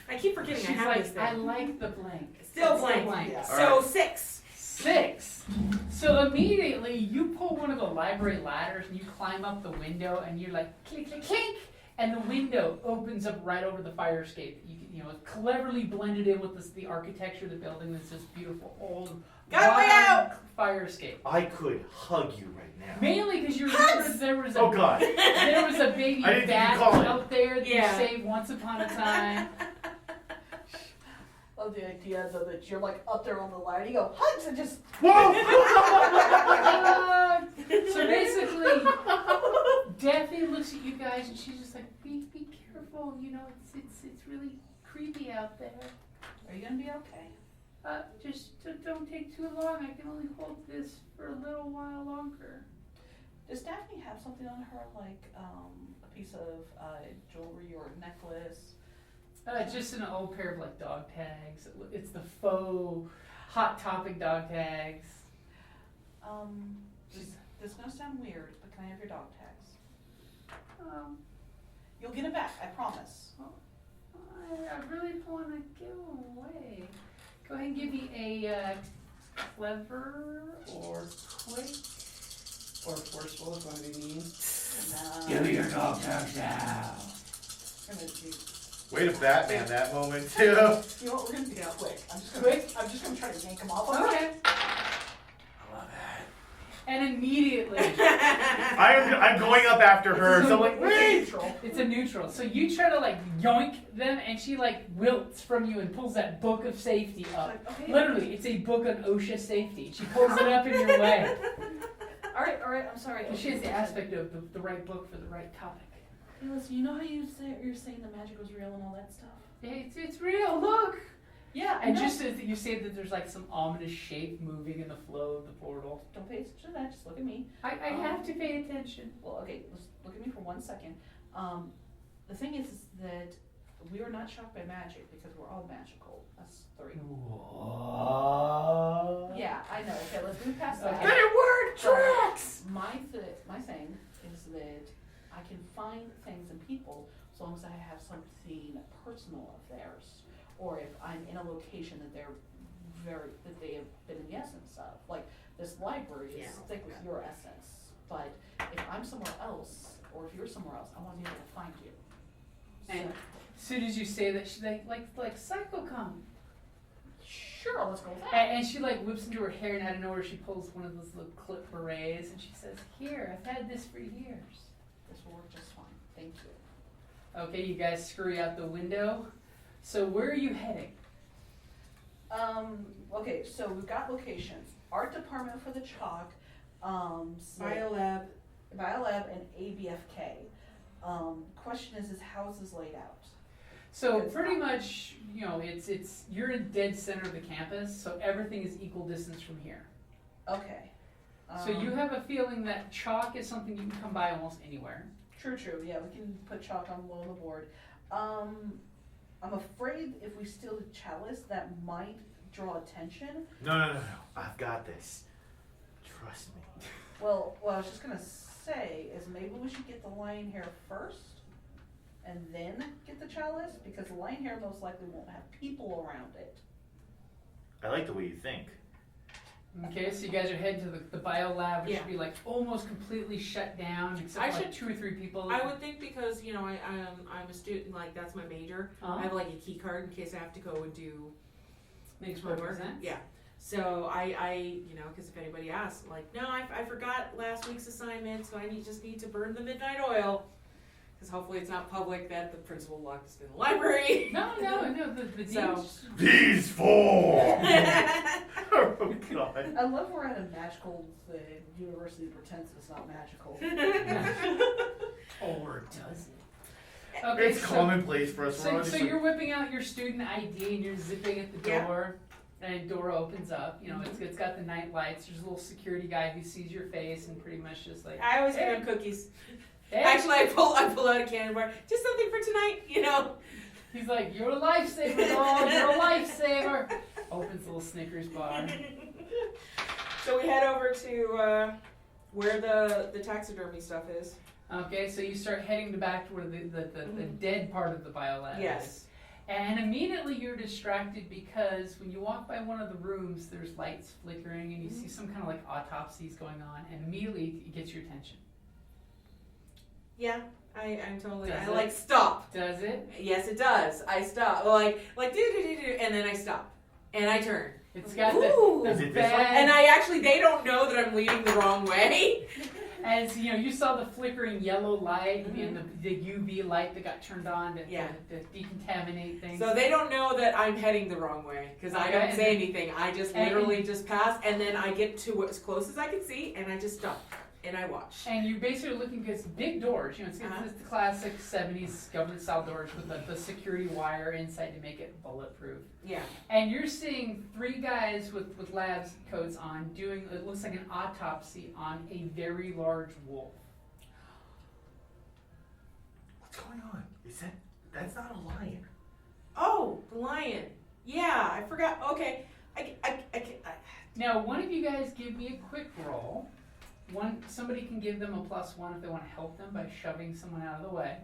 I keep forgetting I She's have like, this thing. I like the blank. Still It's blank. Yeah. So All right. 6. 6. So immediately you pull one of the library ladders and you climb up the window and you're like click click clink, and the window opens up right over the fire escape. You know, it's cleverly blended in with the architecture of the building. That's this beautiful old Got way modern out! fire escape. I could hug you right now. Mainly because you remember there was a Oh God. there was a baby I didn't think bat you'd call it. out there that Yeah. you saved once upon a time. Love the idea though that you're like up there on the ladder. You go hugs and just Whoa! So basically, Daphne looks at you guys and she's just like, be careful. You know, it's really creepy out there. Are you gonna be okay? Just don't take too long. I can only hold this for a little while longer. Does Daphne have something on her like a piece of jewelry or a necklace? Just an old pair of like dog tags. It's the faux Hot Topic dog tags. This is gonna sound weird, but can I have your dog tags? You'll get it back, I promise. I really want to give them away. Go ahead and give me a clever or quick or forceful if you want to be mean. Give me your dog tags now. I'm gonna do. Way to Batman that moment too. You know what? We're gonna do quick. I'm just gonna try to yank them off. Okay. I love it. And immediately, I'm going up after her. So I'm like, wait. Neutral. it's a neutral. So you try to like yoink them, and she like wilts from you and pulls that book of safety up. Like, okay. Literally, it's a book on OSHA safety. She pulls it up in your way. All right. I'm sorry. She has the aspect of the right book for the right topic. Hey, listen, you know how you're saying the magic was real and all that stuff? It's real. Look. Yeah, I And know. just as you say that there's like some ominous shape moving in the flow of the portal. Don't pay attention to that. Just look at me. I have to pay attention. Well, okay. Let's look at me for 1 second. The thing is that we are not shocked by magic because we're all magical. That's 3. Yeah, I know. Okay, let's move past that. Okay. Better word tracks! My thing is that I can find things in people as long as I have something personal of theirs, or if I'm in a location that that they have been in the essence of. Like this library is thick with your essence, but if I'm somewhere else, or if you're somewhere else, I want to be able to find you. And as soon as you say that, she's like psycho come. Sure, let's go with that. And she like whips into her hair, and out of nowhere she pulls one of those little clip berets, and she says, "Here, I've had this for years." This will work just fine. Thank you. Okay, you guys scurry out the window. So where are you heading? Okay, so we've got locations. Art department for the chalk, Biolab. Biolab and ABFK. Question is how is this laid out? So pretty much, you know, it's you're in dead center of the campus, so everything is equal distance from here. Okay. So you have a feeling that chalk is something you can come by almost anywhere. True. Yeah, we can put chalk on the board. I'm afraid if we steal the chalice, that might draw attention. No. I've got this. Trust me. Well, what I was just gonna say is maybe we should get the lion hair first, and then get the chalice, because the lion hair most likely won't have people around it. I like the way you think. Okay, so you guys are heading to the bio lab, which Yeah. should be like almost completely shut down, except for like 2 or 3 people. I would think because I'm a student, like that's my major. I have like a key card in case I have to go and do Makes homework. perfect sense. Yeah. So I because if anybody asks, I'm like, no, I forgot last week's assignment, so I just need to burn the midnight oil. Because hopefully it's not public that the principal locked us in the library. No, the So- These 4! Oh, God. I love we're at a magical university that pretends it's not magical. or does it? Okay, It's commonplace for us. We're all So just like, you're whipping out your student ID and you're zipping at the Yeah. door, and the door opens up. You know, it's got the night lights. There's a little security guy who sees your face and pretty much just like. I always give Hey. him cookies. Hey. Actually, I pull out a candy bar. Just something for tonight, He's like, you're a lifesaver, doll. You're a lifesaver. Opens a little Snickers bar. So we head over to where the taxidermy stuff is. Okay, so you start heading back to where the dead part of the biolab is. Yes. And immediately you're distracted because when you walk by one of the rooms, there's lights flickering and you see some kind of like autopsies going on, and immediately it gets your attention. Yeah, I'm totally. Does I it? like stop. Does it? Yes, it does. I stop. Like do, and then I stop, and I turn. It's got Ooh. the Is it this way? bad. And they don't know that I'm leading the wrong way. As you know, you saw the flickering yellow light and the UV light that got turned on to decontaminate things. So they don't know that I'm heading the wrong way because I Okay, don't and say then- anything. I just and- literally just pass, and then I get to as close as I can see, and I just stop and I watch. And you're basically looking at these big doors. You know, it's the classic 70s government-style doors with the security wire inside to make it bulletproof. Yeah. And you're seeing 3 guys with labs coats on doing, it looks like an autopsy on a very large wolf. What's going on? That's not a lion. Oh, the lion. Yeah, I forgot. Okay. I Now, one of you guys give me a quick roll. Somebody can give them a +1 if they want to help them by shoving someone out of the way.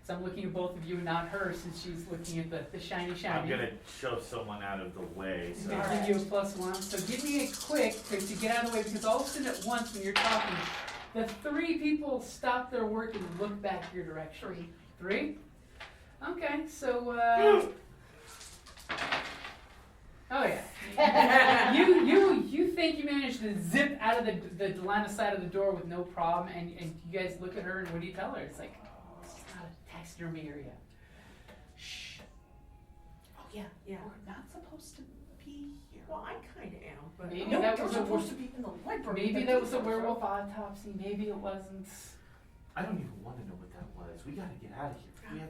So I'm looking at both of you and not her since she's looking at the shiny. I'm going to shove someone out of the way. I'm So. going to give you a +1. So give me a quick to get out of the way, because all of a sudden at once when you're talking, the 3 people stop their work and look back your direction. 3? Okay, so oh yeah. you think you managed to zip out of the line of sight of the door with no problem, and you guys look at her and what do you tell her? It's like, this is not a taxidermy area. Shh. Oh yeah. We're not supposed to be here. Well, I kind of am, but Maybe No, that you're was supposed to be in the library. maybe that was a werewolf autopsy. Maybe it wasn't. I don't even want to know what that was. We got to get out of here. We have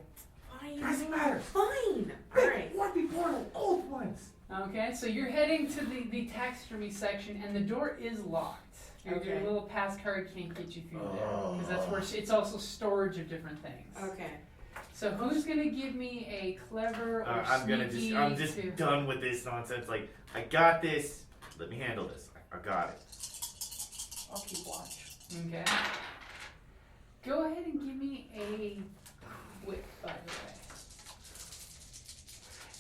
fine. doesn't matter. Fine. All right. Want to be born of old ones. Okay, so you're heading to the taxidermy section, and the door is locked. Your Okay. little pass card can't get you through there, because that's where it's also storage of different things. Okay. So who's gonna give me a clever or I'm just to... done with this nonsense. Like, I got this. Let me handle this. I got it. I'll keep watch. Okay. Go ahead and give me a quick, by the way.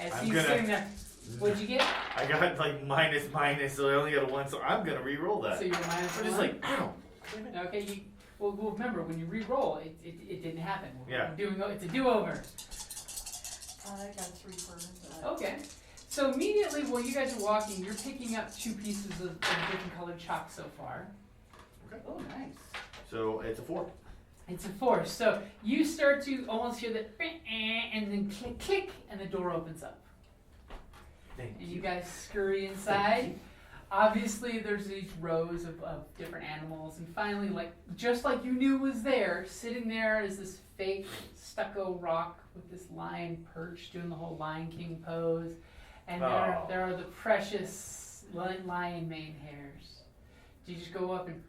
As I'm he's gonna- sitting there, what'd you get? I got like minus, so I only got a 1, so I'm gonna re-roll that. So you're minus We're just 1? like, ow. Okay, well, remember, when you re-roll, it didn't happen. Yeah. It's a do-over. I got 3 for that. Okay. So immediately while you guys are walking, you're picking up 2 pieces of different colored chalk so far. Oh, nice. So it's a 4. It's a 4. So you start to almost hear the and then click, click, and the door opens up. Thank And you guys scurry inside. Obviously, there's these rows of different animals, and finally, just like you knew was there, sitting there is this fake stucco rock with this lion perched doing the whole Lion King pose, and there are the precious lion mane hairs. Do you just go up and?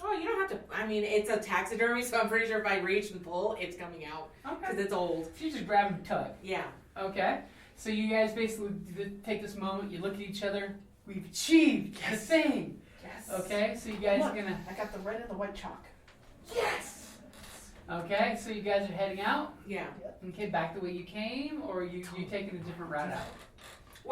Oh, you don't have to. I mean, it's a taxidermy, so I'm pretty sure if I reach and pull, it's coming out because Okay. it's old. So you just grab and tug. Yeah. Okay. So you guys basically take this moment. You look at each other. We've achieved the thing. Yes. Okay. So you guys are Look, gonna. I got the red and the white chalk. Yes. Okay. So you guys are heading out. Yeah. Okay, back the way you came, or you taking a different route out?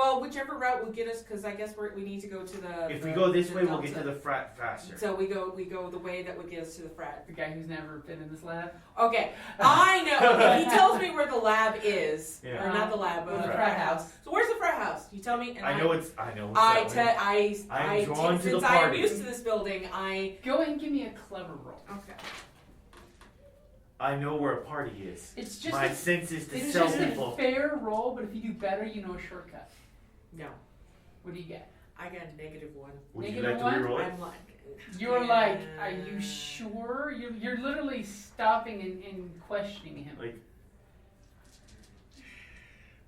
Well, whichever route will get us, because I guess we need to go to the. If we go this the way, we'll Delta. get to the frat faster. So we go the way that would get us to the frat. The guy who's never been in this lab. Okay, I know. He tells me where the lab is, Yeah. or not the lab, but The the frat frat house. So where's the frat house? You tell me. And I know what's I'm that way. drawn to the since I am party. used to this building, I. Go ahead and give me a clever roll. Okay. I know where a party is. It's just My a, sense is to it's sell just people. a fair roll, but if you do better, you know a shortcut. No, What do you get? I got a -1. Would you Negative like to one? reroll it? I'm like. You're Yeah. like, are you sure? You're literally stopping and questioning him. Like,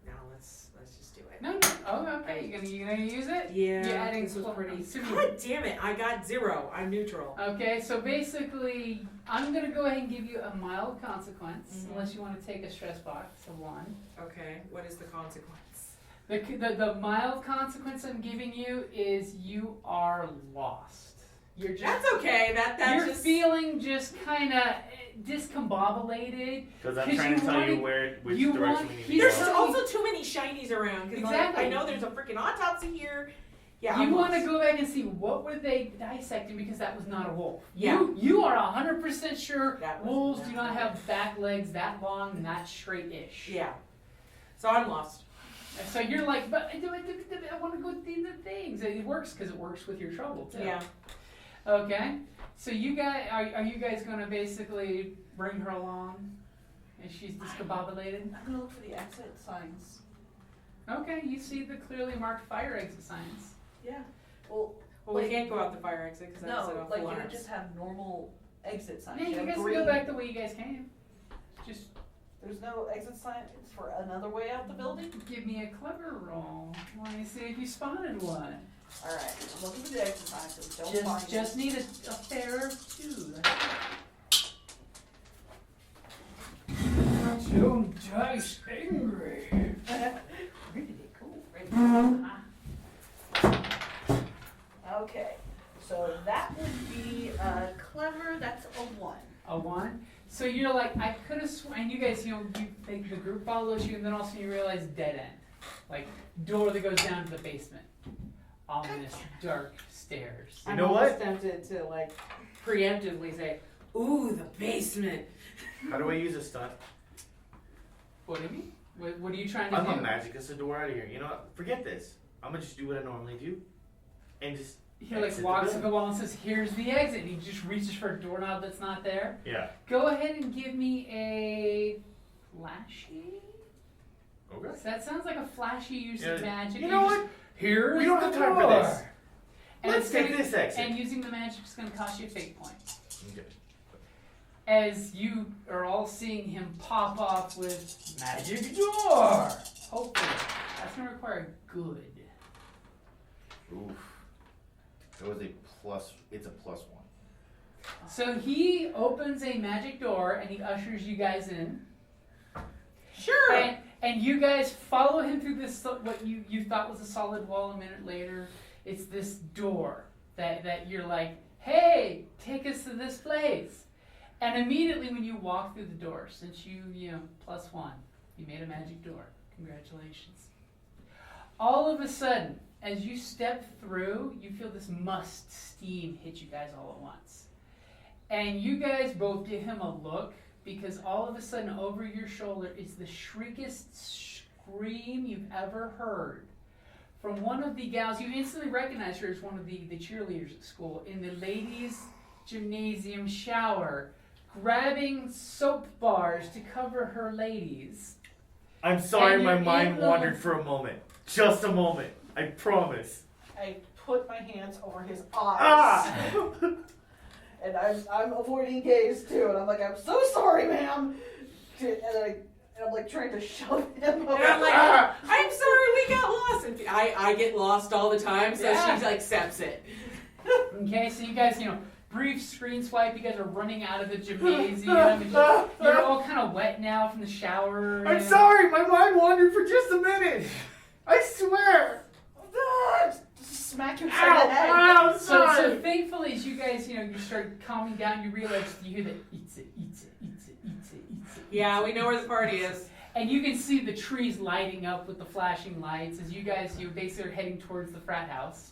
No, let's just do it. No. Oh, okay. You gonna use it? Yeah, You're adding this was cl- pretty. assuming- God damn it! I got 0. I'm neutral. Okay, so basically, I'm gonna go ahead and give you a mild consequence, unless you want to take a stress box of 1. Okay, what is the consequence? The mild consequence I'm giving you is you are lost. You're just That's okay. That you're just feeling just kind of discombobulated. because I'm 'Cause trying to you tell you wanna- which you direction want- we need to There's go. also too many shinies around. Cause Exactly. I know there's a freaking autopsy here. Yeah. You I'm want to lost. go back and see what were they dissecting because that was not a wolf. Yeah. You are 100% sure That was wolves not do not a have back legs that long and that straight-ish. Yeah. So I'm lost. So you're like, but I want to go do the things. It works because it works with your trouble too. Yeah. Okay. So you guys, are you guys going to basically bring her along? And she's discombobulated? I'm gonna look for the exit signs. Okay, you see the clearly marked fire exit signs. Yeah. Well, Well, we Like- can't go out the fire exit because that's set no, off like you alarms. don't just have normal exit signs. Yeah, you have guys can green. go back the way you guys came. Just There's no exit signs for another way out the building? give me a clever roll. Let me see if you spotted one. Alright, I'm looking for the exit signs, so don't find Just it. need a fair of 2. Don't dice angry. Where did it go? Okay, so that would be clever, that's a 1. A 1. So you're like, I could have sworn, and you guys, you think the group follows you, and then also you realize dead end. Like, door that goes down to the basement. Ominous, dark stairs. You know I'm what? almost tempted to like preemptively say, "Ooh, the basement." How do I use a stunt? What do you mean? What are you trying to I'm do? a magicus a door out of here. You know what? Forget this. I'm gonna just do what I normally do, and just He like exit the walks to building. the wall and says, "Here's the exit." And he just reaches for a doorknob that's not there. Yeah. Go ahead and give me a flashy. Okay. So that sounds like a flashy use Yeah, of magic. you know just, what? Here's We don't the have time for door." this. And Let's it's take gonna- this exit. And using the magic is going to cost you a fate point. Okay. As you are all seeing him pop off with magic door. Hopefully, that's going to require good. Oof. That was a plus. It's a +1. So he opens a magic door and he ushers you guys in. Sure. And you guys follow him through this, what you thought was a solid wall. A minute later, it's this door that you're like, hey, take us to this place. And immediately when you walk through the door, since you +1, you made a magic door. Congratulations. All of a sudden, as you step through, you feel this must steam hit you guys all at once. And you guys both give him a look, because all of a sudden over your shoulder is the shriekest scream you've ever heard from one of the gals. You instantly recognize her as one of the cheerleaders at school in the ladies' gymnasium shower, grabbing soap bars to cover her ladies. I'm sorry, And my you're mind able- wandered for a moment. Just a moment. I promise. I put my hands over his eyes. Ah! And I'm avoiding gaze too, and I'm like, I'm so sorry, ma'am. And I'm like trying to shove him. And I'm like, I'm sorry, we got lost. And I get lost all the time, so Yeah. she accepts it. Okay, so you guys, brief screen swipe. You guys are running out of the gymnasium. And you're all kind of wet now from the shower. I'm sorry, my mind wandered for just a minute. I swear. Smack him side of the head. Ow, So sorry. thankfully, as you guys, you start calming down, you realize you hear the eats it. Yeah, we know where the party is. And you can see the trees lighting up with the flashing lights as you basically are heading towards the frat house.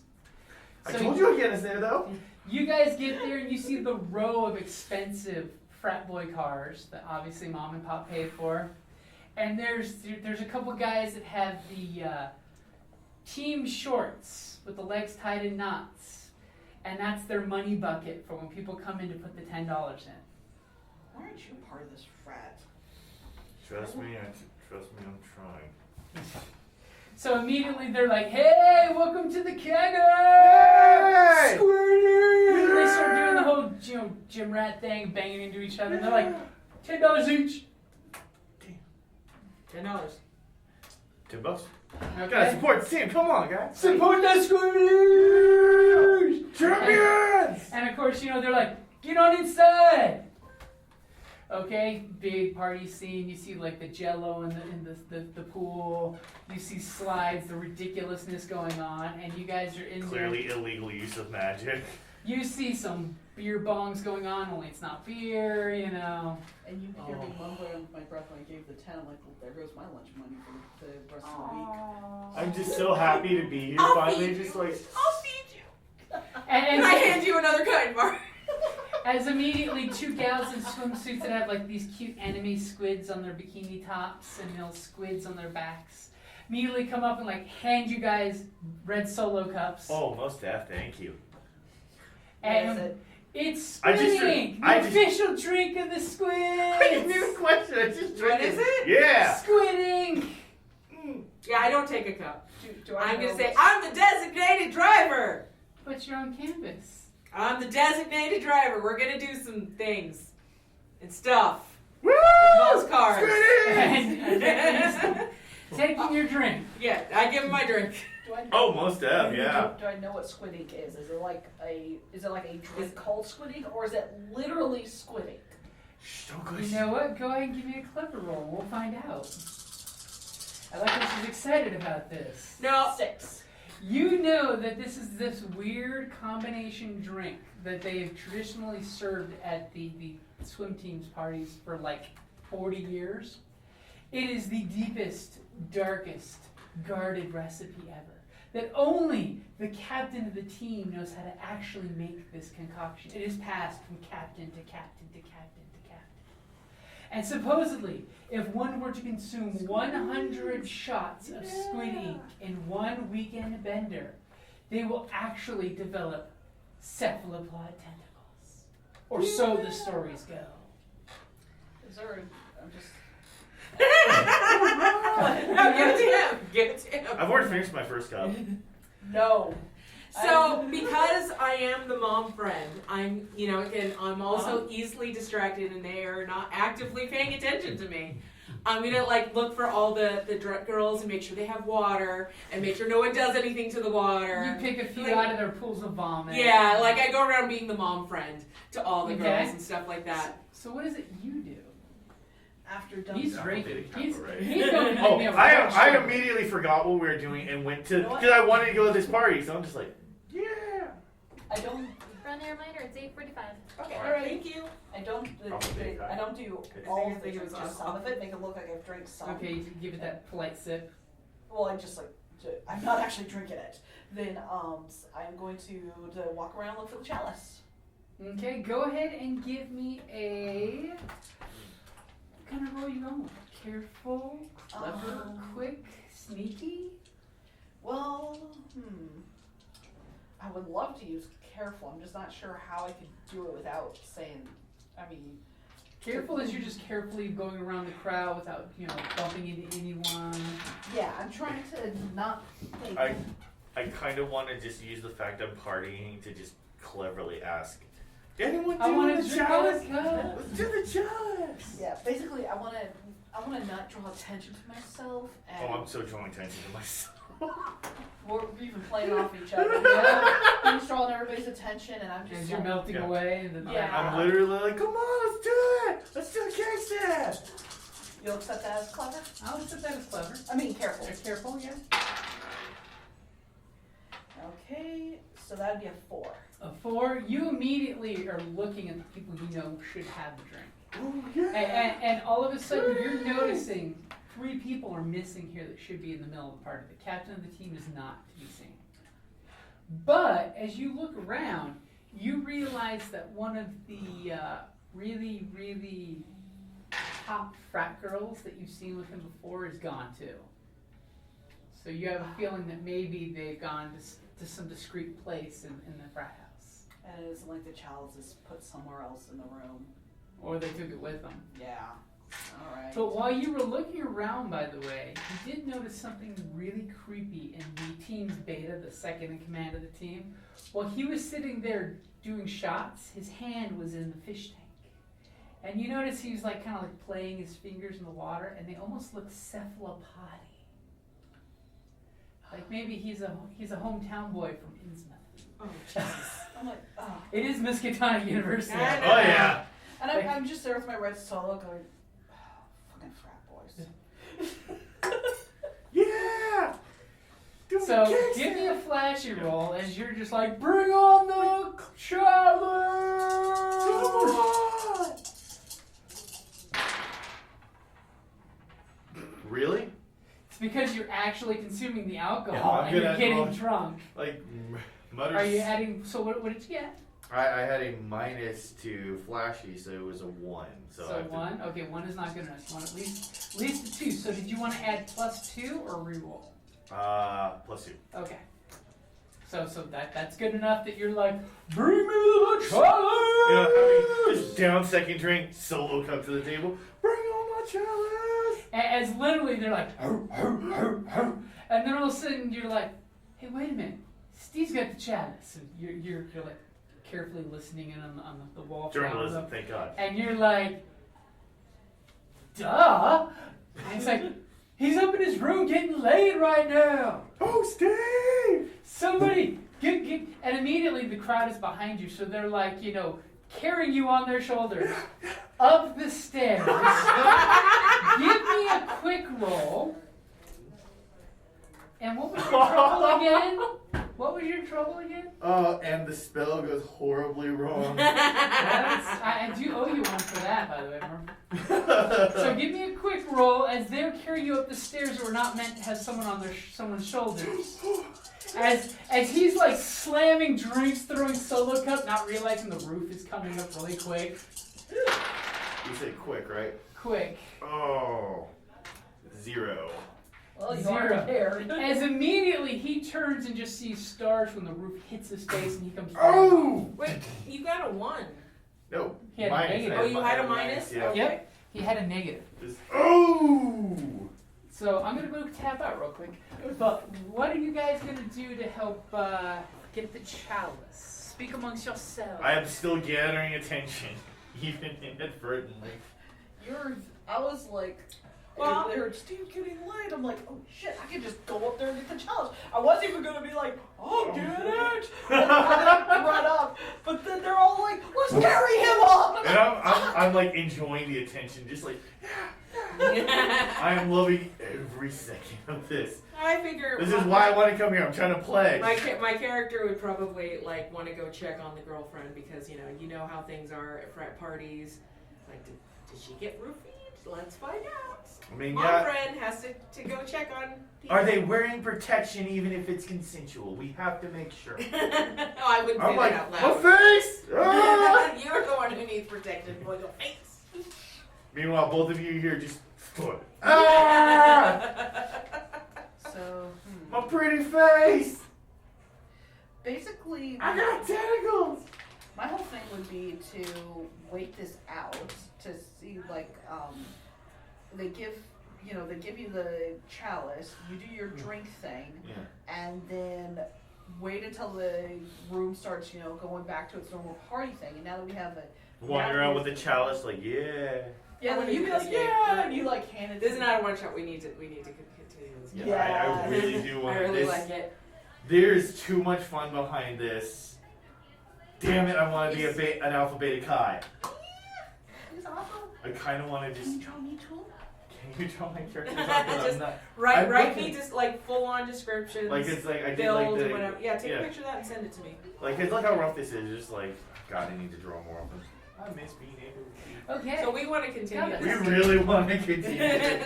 I told you I'd get us there, though. You guys get there and you see the row of expensive frat boy cars that obviously mom and pop paid for. And there's a couple guys that have the team shorts with the legs tied in knots. And that's their money bucket for when people come in to put the $10 in. Why aren't you part of this frat? Trust me, I'm trying. So immediately they're like, "Hey, welcome to the kegger! Hey! Squirter!" They start doing the whole gym rat thing, banging into each other. And they're like, $10 each. $10. $10. Gotta Okay. support the team. Come on, guys. Support the Squirters! Champions! And of course, they're like, "Get on inside!" Okay, big party scene. You see like the jello in the pool. You see slides, the ridiculousness going on, and you guys are in Clearly illegal use of magic. You see some beer bongs going on, only it's not beer, And you hear me mumbling under my breath when I gave the 10. I'm like, well, there goes my lunch money for the rest of the week. I'm just so happy to be here. I'll Finally, feed just you. like. I'll feed you. And And I hand you another kind bar. as immediately two gals in swimsuits that have like these cute anime squids on their bikini tops and squids on their backs immediately come up and like hand you guys red Solo cups. Oh, most def, thank you. And it's I just Squid Ink, drink- I the just- official drink of the squid. I didn't even question. I just drank What is it? Yeah. Squid Ink. Yeah, I don't take a cup. Do I I'm know gonna say, what's- I'm the designated driver. But you're on campus. I'm the designated driver. We're gonna do some things and stuff. Woo! Those cars. Squid Ink! And taking your drink. Yeah, I give him my drink. Do I know, Oh, most def, yeah. do I know what Squid Ink is? Is it like a drink called Squid Ink, or is it literally Squid Ink? Shh, don't go. You know what? Go ahead and give me a clever roll. We'll find out. I like that she's excited about this. No. 6. You know that this is this weird combination drink that they have traditionally served at the swim team's parties for like 40 years. It is the deepest, darkest, guarded recipe ever. That only the captain of the team knows how to actually make this concoction. It is passed from captain to captain to captain to captain. And supposedly, if one were to consume 100 shots of Squid Ink in one weekend bender, they will actually develop cephalopod tentacles. Or so the stories go. Is there I'm just... No, give it to him. Give it to him. I've already finished my first cup. No. So, because I am the mom friend, I'm also easily distracted, and they are not actively paying attention to me. I'm gonna look for all the drunk girls and make sure they have water, and make sure no one does anything to the water. You pick a few out of their pools of vomit. Yeah, I go around being the mom friend to all the Okay. girls and stuff like that. So what is it you do? After done... He's Yeah, drinking. I'll He's take a couple, right? he's going to Oh, make me a I roast. immediately forgot what we were doing and went to You know what? because I wanted to go to this party. So I'm just like, yeah. I don't... Friendly reminder, it's 8:45. Okay, Alright. Thank you. I don't I'll take that. I don't do I all think of the it was drinks, just awesome. some of it, make it look like I've drank some. Okay, you give it that polite sip. Well, I just I'm not actually drinking it. Then I'm going to walk around, look for the chalice. Okay, go ahead and give me a... What kind of roll you going with? Careful, clever, quick, sneaky? Well, I would love to use careful. I'm just not sure how I could do it without saying. I mean, Careful is you're just carefully going around the crowd without, bumping into anyone. yeah, I'm trying to not think. I kind of want to just use the fact I'm partying to just cleverly ask, did anyone I do want the to drink chalice? this cup. Let's do the chalice. Yeah, basically, I want to not draw attention to myself, and Oh, I'm so drawing attention to myself. we're even playing off each other. Yeah, he's drawing everybody's attention, and I'm just As you're like, melting Yeah. away. Yeah. I'm literally like, come on, let's do it. Let's do the gangsta. You'll accept that as clever? I'll accept that as clever. I mean, careful. Careful, yeah. Okay, so that'd be a 4. A 4, you immediately are looking at the people you know should have the drink. Oh yeah. And all of a sudden, you're noticing 3 people are missing here that should be in the middle of the party. The captain of the team is not to be seen. But as you look around, you realize that one of the really, really top frat girls that you've seen with him before is gone too. So you have a feeling that maybe they've gone to some discreet place in the frat house. And it isn't like the chalice is put somewhere else in the room. Or they took it with them. Yeah. Alright. But while you were looking around, by the way, you did notice something really creepy in the team's beta, the second in command of the team. While he was sitting there doing shots, his hand was in the fish tank. And you notice he was like kind of like playing his fingers in the water, and they almost look cephalopody. Like maybe he's a hometown boy from Innsmouth. Oh, Jesus. I'm like, oh. It is Miskatonic University. I know. Oh yeah. And I'm just there with my red solo going, oh, fucking frat boys. Yeah. So give me a flashy roll as you're just like, bring on the challenge! Really? It's because you're actually consuming the alcohol Yeah, I'm and good you're at getting alcohol. drunk. Like mutters. Are you adding? So what did you get? I had a minus to flashy, so it was a 1. So, I have to- 1. Okay, 1 is not good enough. You want at least a 2. So did you want to add +2 or reroll? +2. Okay. So that's good enough that you're like, bring me the challenge! You know, I mean, just down second drink, solo come to the table, bring on my challenge! As literally they're like, ho, ho, ho, ho. And then all of a sudden you're like, hey, wait a minute, Steve's got the chalice. And you're like carefully listening in on the wall. Journalism, thank God. And you're like, duh. And it's like, he's up in his room getting laid right now. Oh, Steve! Somebody, get. And immediately the crowd is behind you. So they're like, carrying you on their shoulders up the stairs. Give me a quick roll. And what was your trouble again? What was your trouble again? And the spell goes horribly wrong. I do owe you one for that, by the way, Merv. So give me a quick roll as they're carrying you up the stairs that were not meant to have someone on someone's shoulders. As he's like slamming drinks, throwing solo cup, not realizing the roof is coming up really quick. You say quick, right? Quick. Oh, 0. Well, you 0. are here. As immediately he turns and just sees stars when the roof hits his face and he comes. Oh! Wait, you got a 1. No. He had a negative. Oh, you had a minus? Yeah. Okay. Yep. He had a negative. Oh! So I'm gonna go tap out real quick. But what are you guys gonna do to help get the chalice? Speak amongst yourselves. I am still gathering attention, even inadvertently. I was like, Well- they heard Steve getting laid. I'm like, oh shit, I can just go up there and get the challenge. I wasn't even gonna be like, oh, get it! And run up. But then they're all like, let's carry him up! And I'm like enjoying the attention, just like, I am loving every second of this. I figure. This is why I want to come here. I'm trying to pledge. My character would probably like want to go check on the girlfriend because you know how things are at frat parties. Like, did she get roofied? Let's find out. I mean, Mom yeah. friend has to go check on people. Are they wearing protection even if it's consensual? We have to make sure. No, I wouldn't I'm say like, that out my loud. face! Ah! You're the one who needs protection for your face. Meanwhile, both of you here just foot. Ah! So, My pretty face! basically, I got tentacles! my whole thing would be to wait this out to see, like, they give you the chalice, you do your drink thing, Yeah. and then wait until the room starts, going back to its normal party thing. And now that we have a Walking around with a chalice, like, yeah. yeah, I then you'd be like, wanna yeah, and you like hand it. This to is me. not a one shot. We need to continue this. Yeah, Yeah. I really do want I really this. like it. There's too much fun behind this. Damn it, I want to be an Alpha Beta Chi. It's awesome. I kind of want to Can just. you draw me too? Can you draw my characters out? 'Cause Just I'm not. Write I'm me looking- just like full on descriptions. Like it's like I did build like or the. whatever. Yeah, take a picture of that and send it to me. Like it's like how rough this is. Just like God, I need to draw more of them. I miss being able to see. Okay. So we want to continue. We really want to continue.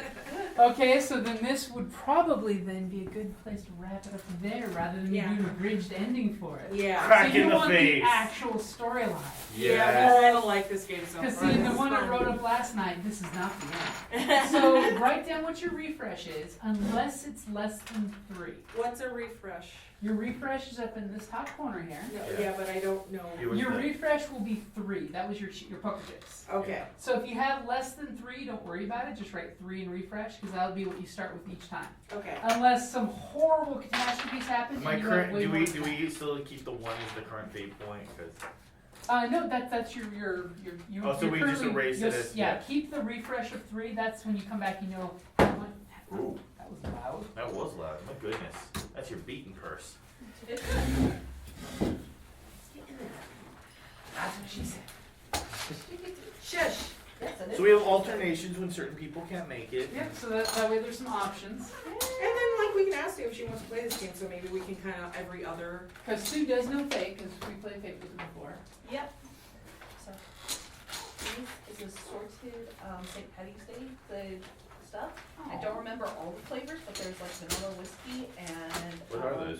Okay, so then this would probably then be a good place to wrap it up there rather than Yeah. doing a bridged ending for it. Yeah. Crack so you in the want face. the actual storyline. Yeah, we kind of like this game so Because far. see, This the is one I fun. wrote up last night, this is not the end. So write down what your refresh is, unless it's less than 3. What's a refresh? Your refresh is up in this top corner here. No, yeah, but I don't know. Your refresh will be 3. That was your poker chips. Okay. So if you have less than 3, don't worry about it. Just write 3 and refresh, because that'll be what you start with each time. Okay. Unless some horrible catastrophes happen. My and you current. have way Do more we time. still keep the 1 as the current fate point? Because No, that's your Oh, so you're we just currently- erase it as- yeah. yeah. Keep the refresh of 3. That's when you come back. You know. Ooh. That was loud. that was loud. My goodness, that's your beaten purse. That's what she said. Shush. Yes, it is. So we have alternations when certain people can't make it. Yeah. So that way there's some options. And then, like, we can ask Sue if she wants to play this game, so maybe we can kind of every other. Because Sue does know fate, because we played fate with her before. Yep. So, this is assorted St. Patty's Day, the stuff. I don't remember all the flavors, but there's like vanilla whiskey and. What are those?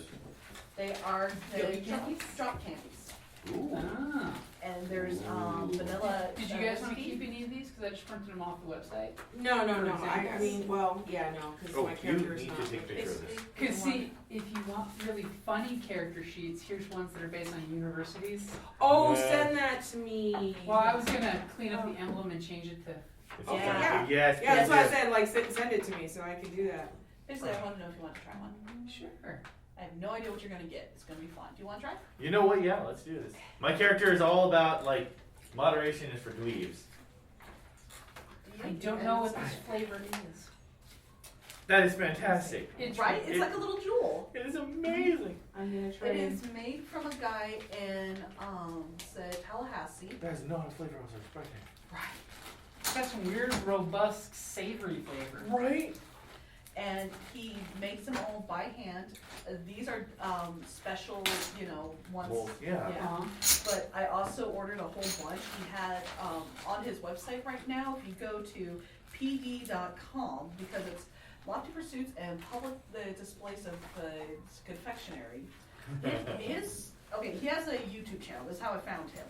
They are the Gummy candies? drop candies. Ooh. Ah. And there's vanilla. Did you guys want to whiskey. keep any of these? Because I just printed them off the website. No. I examples. mean, well, yeah, no, because Oh, my you character is need not. to take a picture of this. Because see, if you want really funny character sheets, here's ones that are based on universities. Oh, Yeah. send that to me. Well, I was gonna clean up the emblem and change it to. It's Okay, okay. yeah. Yes. Yeah, that's please, why I yes. said, like, send it to me so I could do that. Basically, I want to know if you want to try one. Sure. I have no idea what you're going to get. It's going to be fun. Do you want to try? You know what? Yeah, let's do this. My character is all about like moderation is for dweebs. I don't know what this flavor is. That is fantastic. It's Right? It's It- like a little jewel. It is amazing. I'm gonna try It and. is made from a guy in, say, Tallahassee. That is not a flavor I was expecting. Right. It's got some weird, robust, savory flavor. Right? And he makes them all by hand. These are special, ones. Well, yeah. Uh-huh. But I also ordered a whole bunch. He had on his website right now, if you go to pd.com, because it's Lofty Pursuits and Public the Displays of the Confectionery. It is okay. He has a YouTube channel. That's how I found him.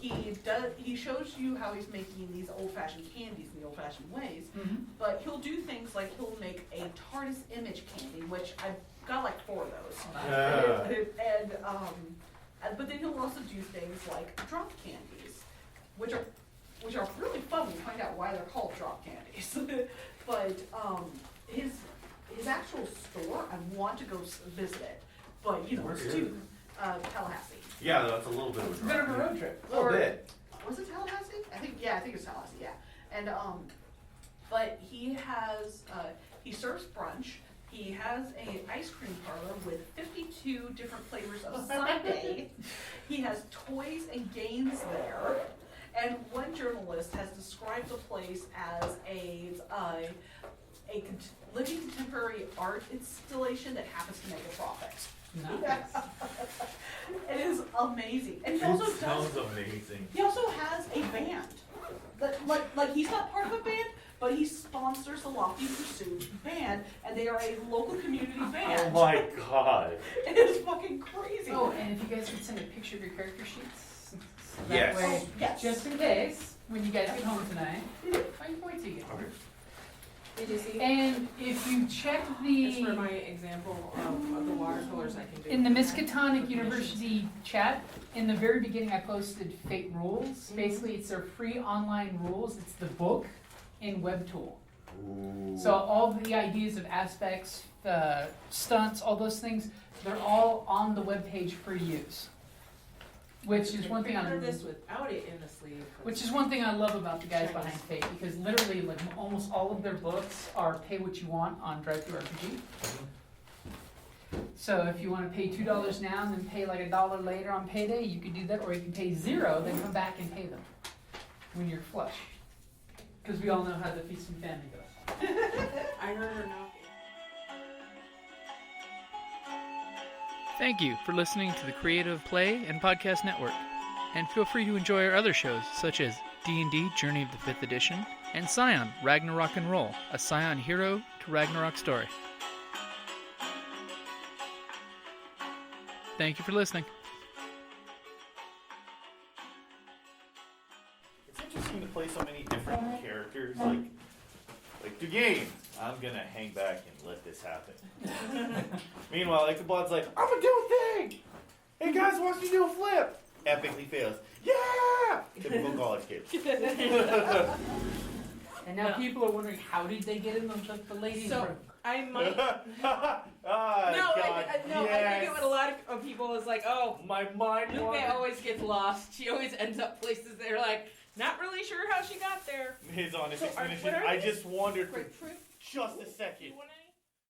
He shows you how he's making these old-fashioned candies in the old-fashioned ways. Mm-hmm. But he'll do things like he'll make a TARDIS image candy, which I've got like 4 of those. But then he'll also do things like drop candies, which are really fun when you find out why they're called drop candies. But his actual store, I want to go visit it, but Where it's is too Tallahassee. Yeah, that's a little bit of It's a bit of a road trip. A little bit. Was it Tallahassee? I think it's Tallahassee. Yeah, and but he has he serves brunch. He has a ice cream parlor with 52 different flavors of sundae. He has toys and games there. And one journalist has described the place as a living contemporary art installation that happens to make a profit. Nice. It is amazing. And he It also sounds amazing. he also has a band. Like he's not part of a band, but he sponsors the Lofty Pursuit band, and they are a local community Oh band. my god. It is fucking crazy. Oh, and if you guys could send a picture of your character sheets, so that Yes. way, Yes. just in case, when you guys get home tonight, I can point to you. Did you see? And if you check It's for the my example of the watercolors I can do. in the Miskatonic University chat, in the very beginning, I posted Fate Rules. Basically, it's their free online rules. It's the book in WebTool. Ooh. So all the ideas of aspects, stunts, all those things, they're all on the webpage for use. Which is one thing I I this without it in the sleeve. Which is one thing I love about the guys behind Fate, because literally, like almost all of their books are pay what you want on Drive-Thru-RPG. So if you want to pay $2 now and then pay like $1 later on payday, you could do that, or you can pay $0, then come back and pay them when you're flush. Because we all know how the feast and family goes. I heard her knocking. Thank you for listening to the Creative Play and Podcast Network. And feel free to enjoy our other shows, such as D&D Journey of the 5th Edition, and Scion Ragnarok and Roll, a Scion hero to Ragnarok story. Thank you for listening. It's interesting to play so many different characters. Like the game, I'm gonna hang back and let this happen. Meanwhile, like the Blood's like, I'm gonna do a thing. Hey guys, watch me do a flip. Epically fails. Yeah! Typical college kid. And now people are wondering, how did they get in the ladies' So room? I might. I think what a lot of people is like, oh, my mind Lupe wandered. always gets lost. She always ends up places they're like, not really sure how she got there. His honest So explanation. what are I these? just wandered for Grapefruit? just a second. You want any?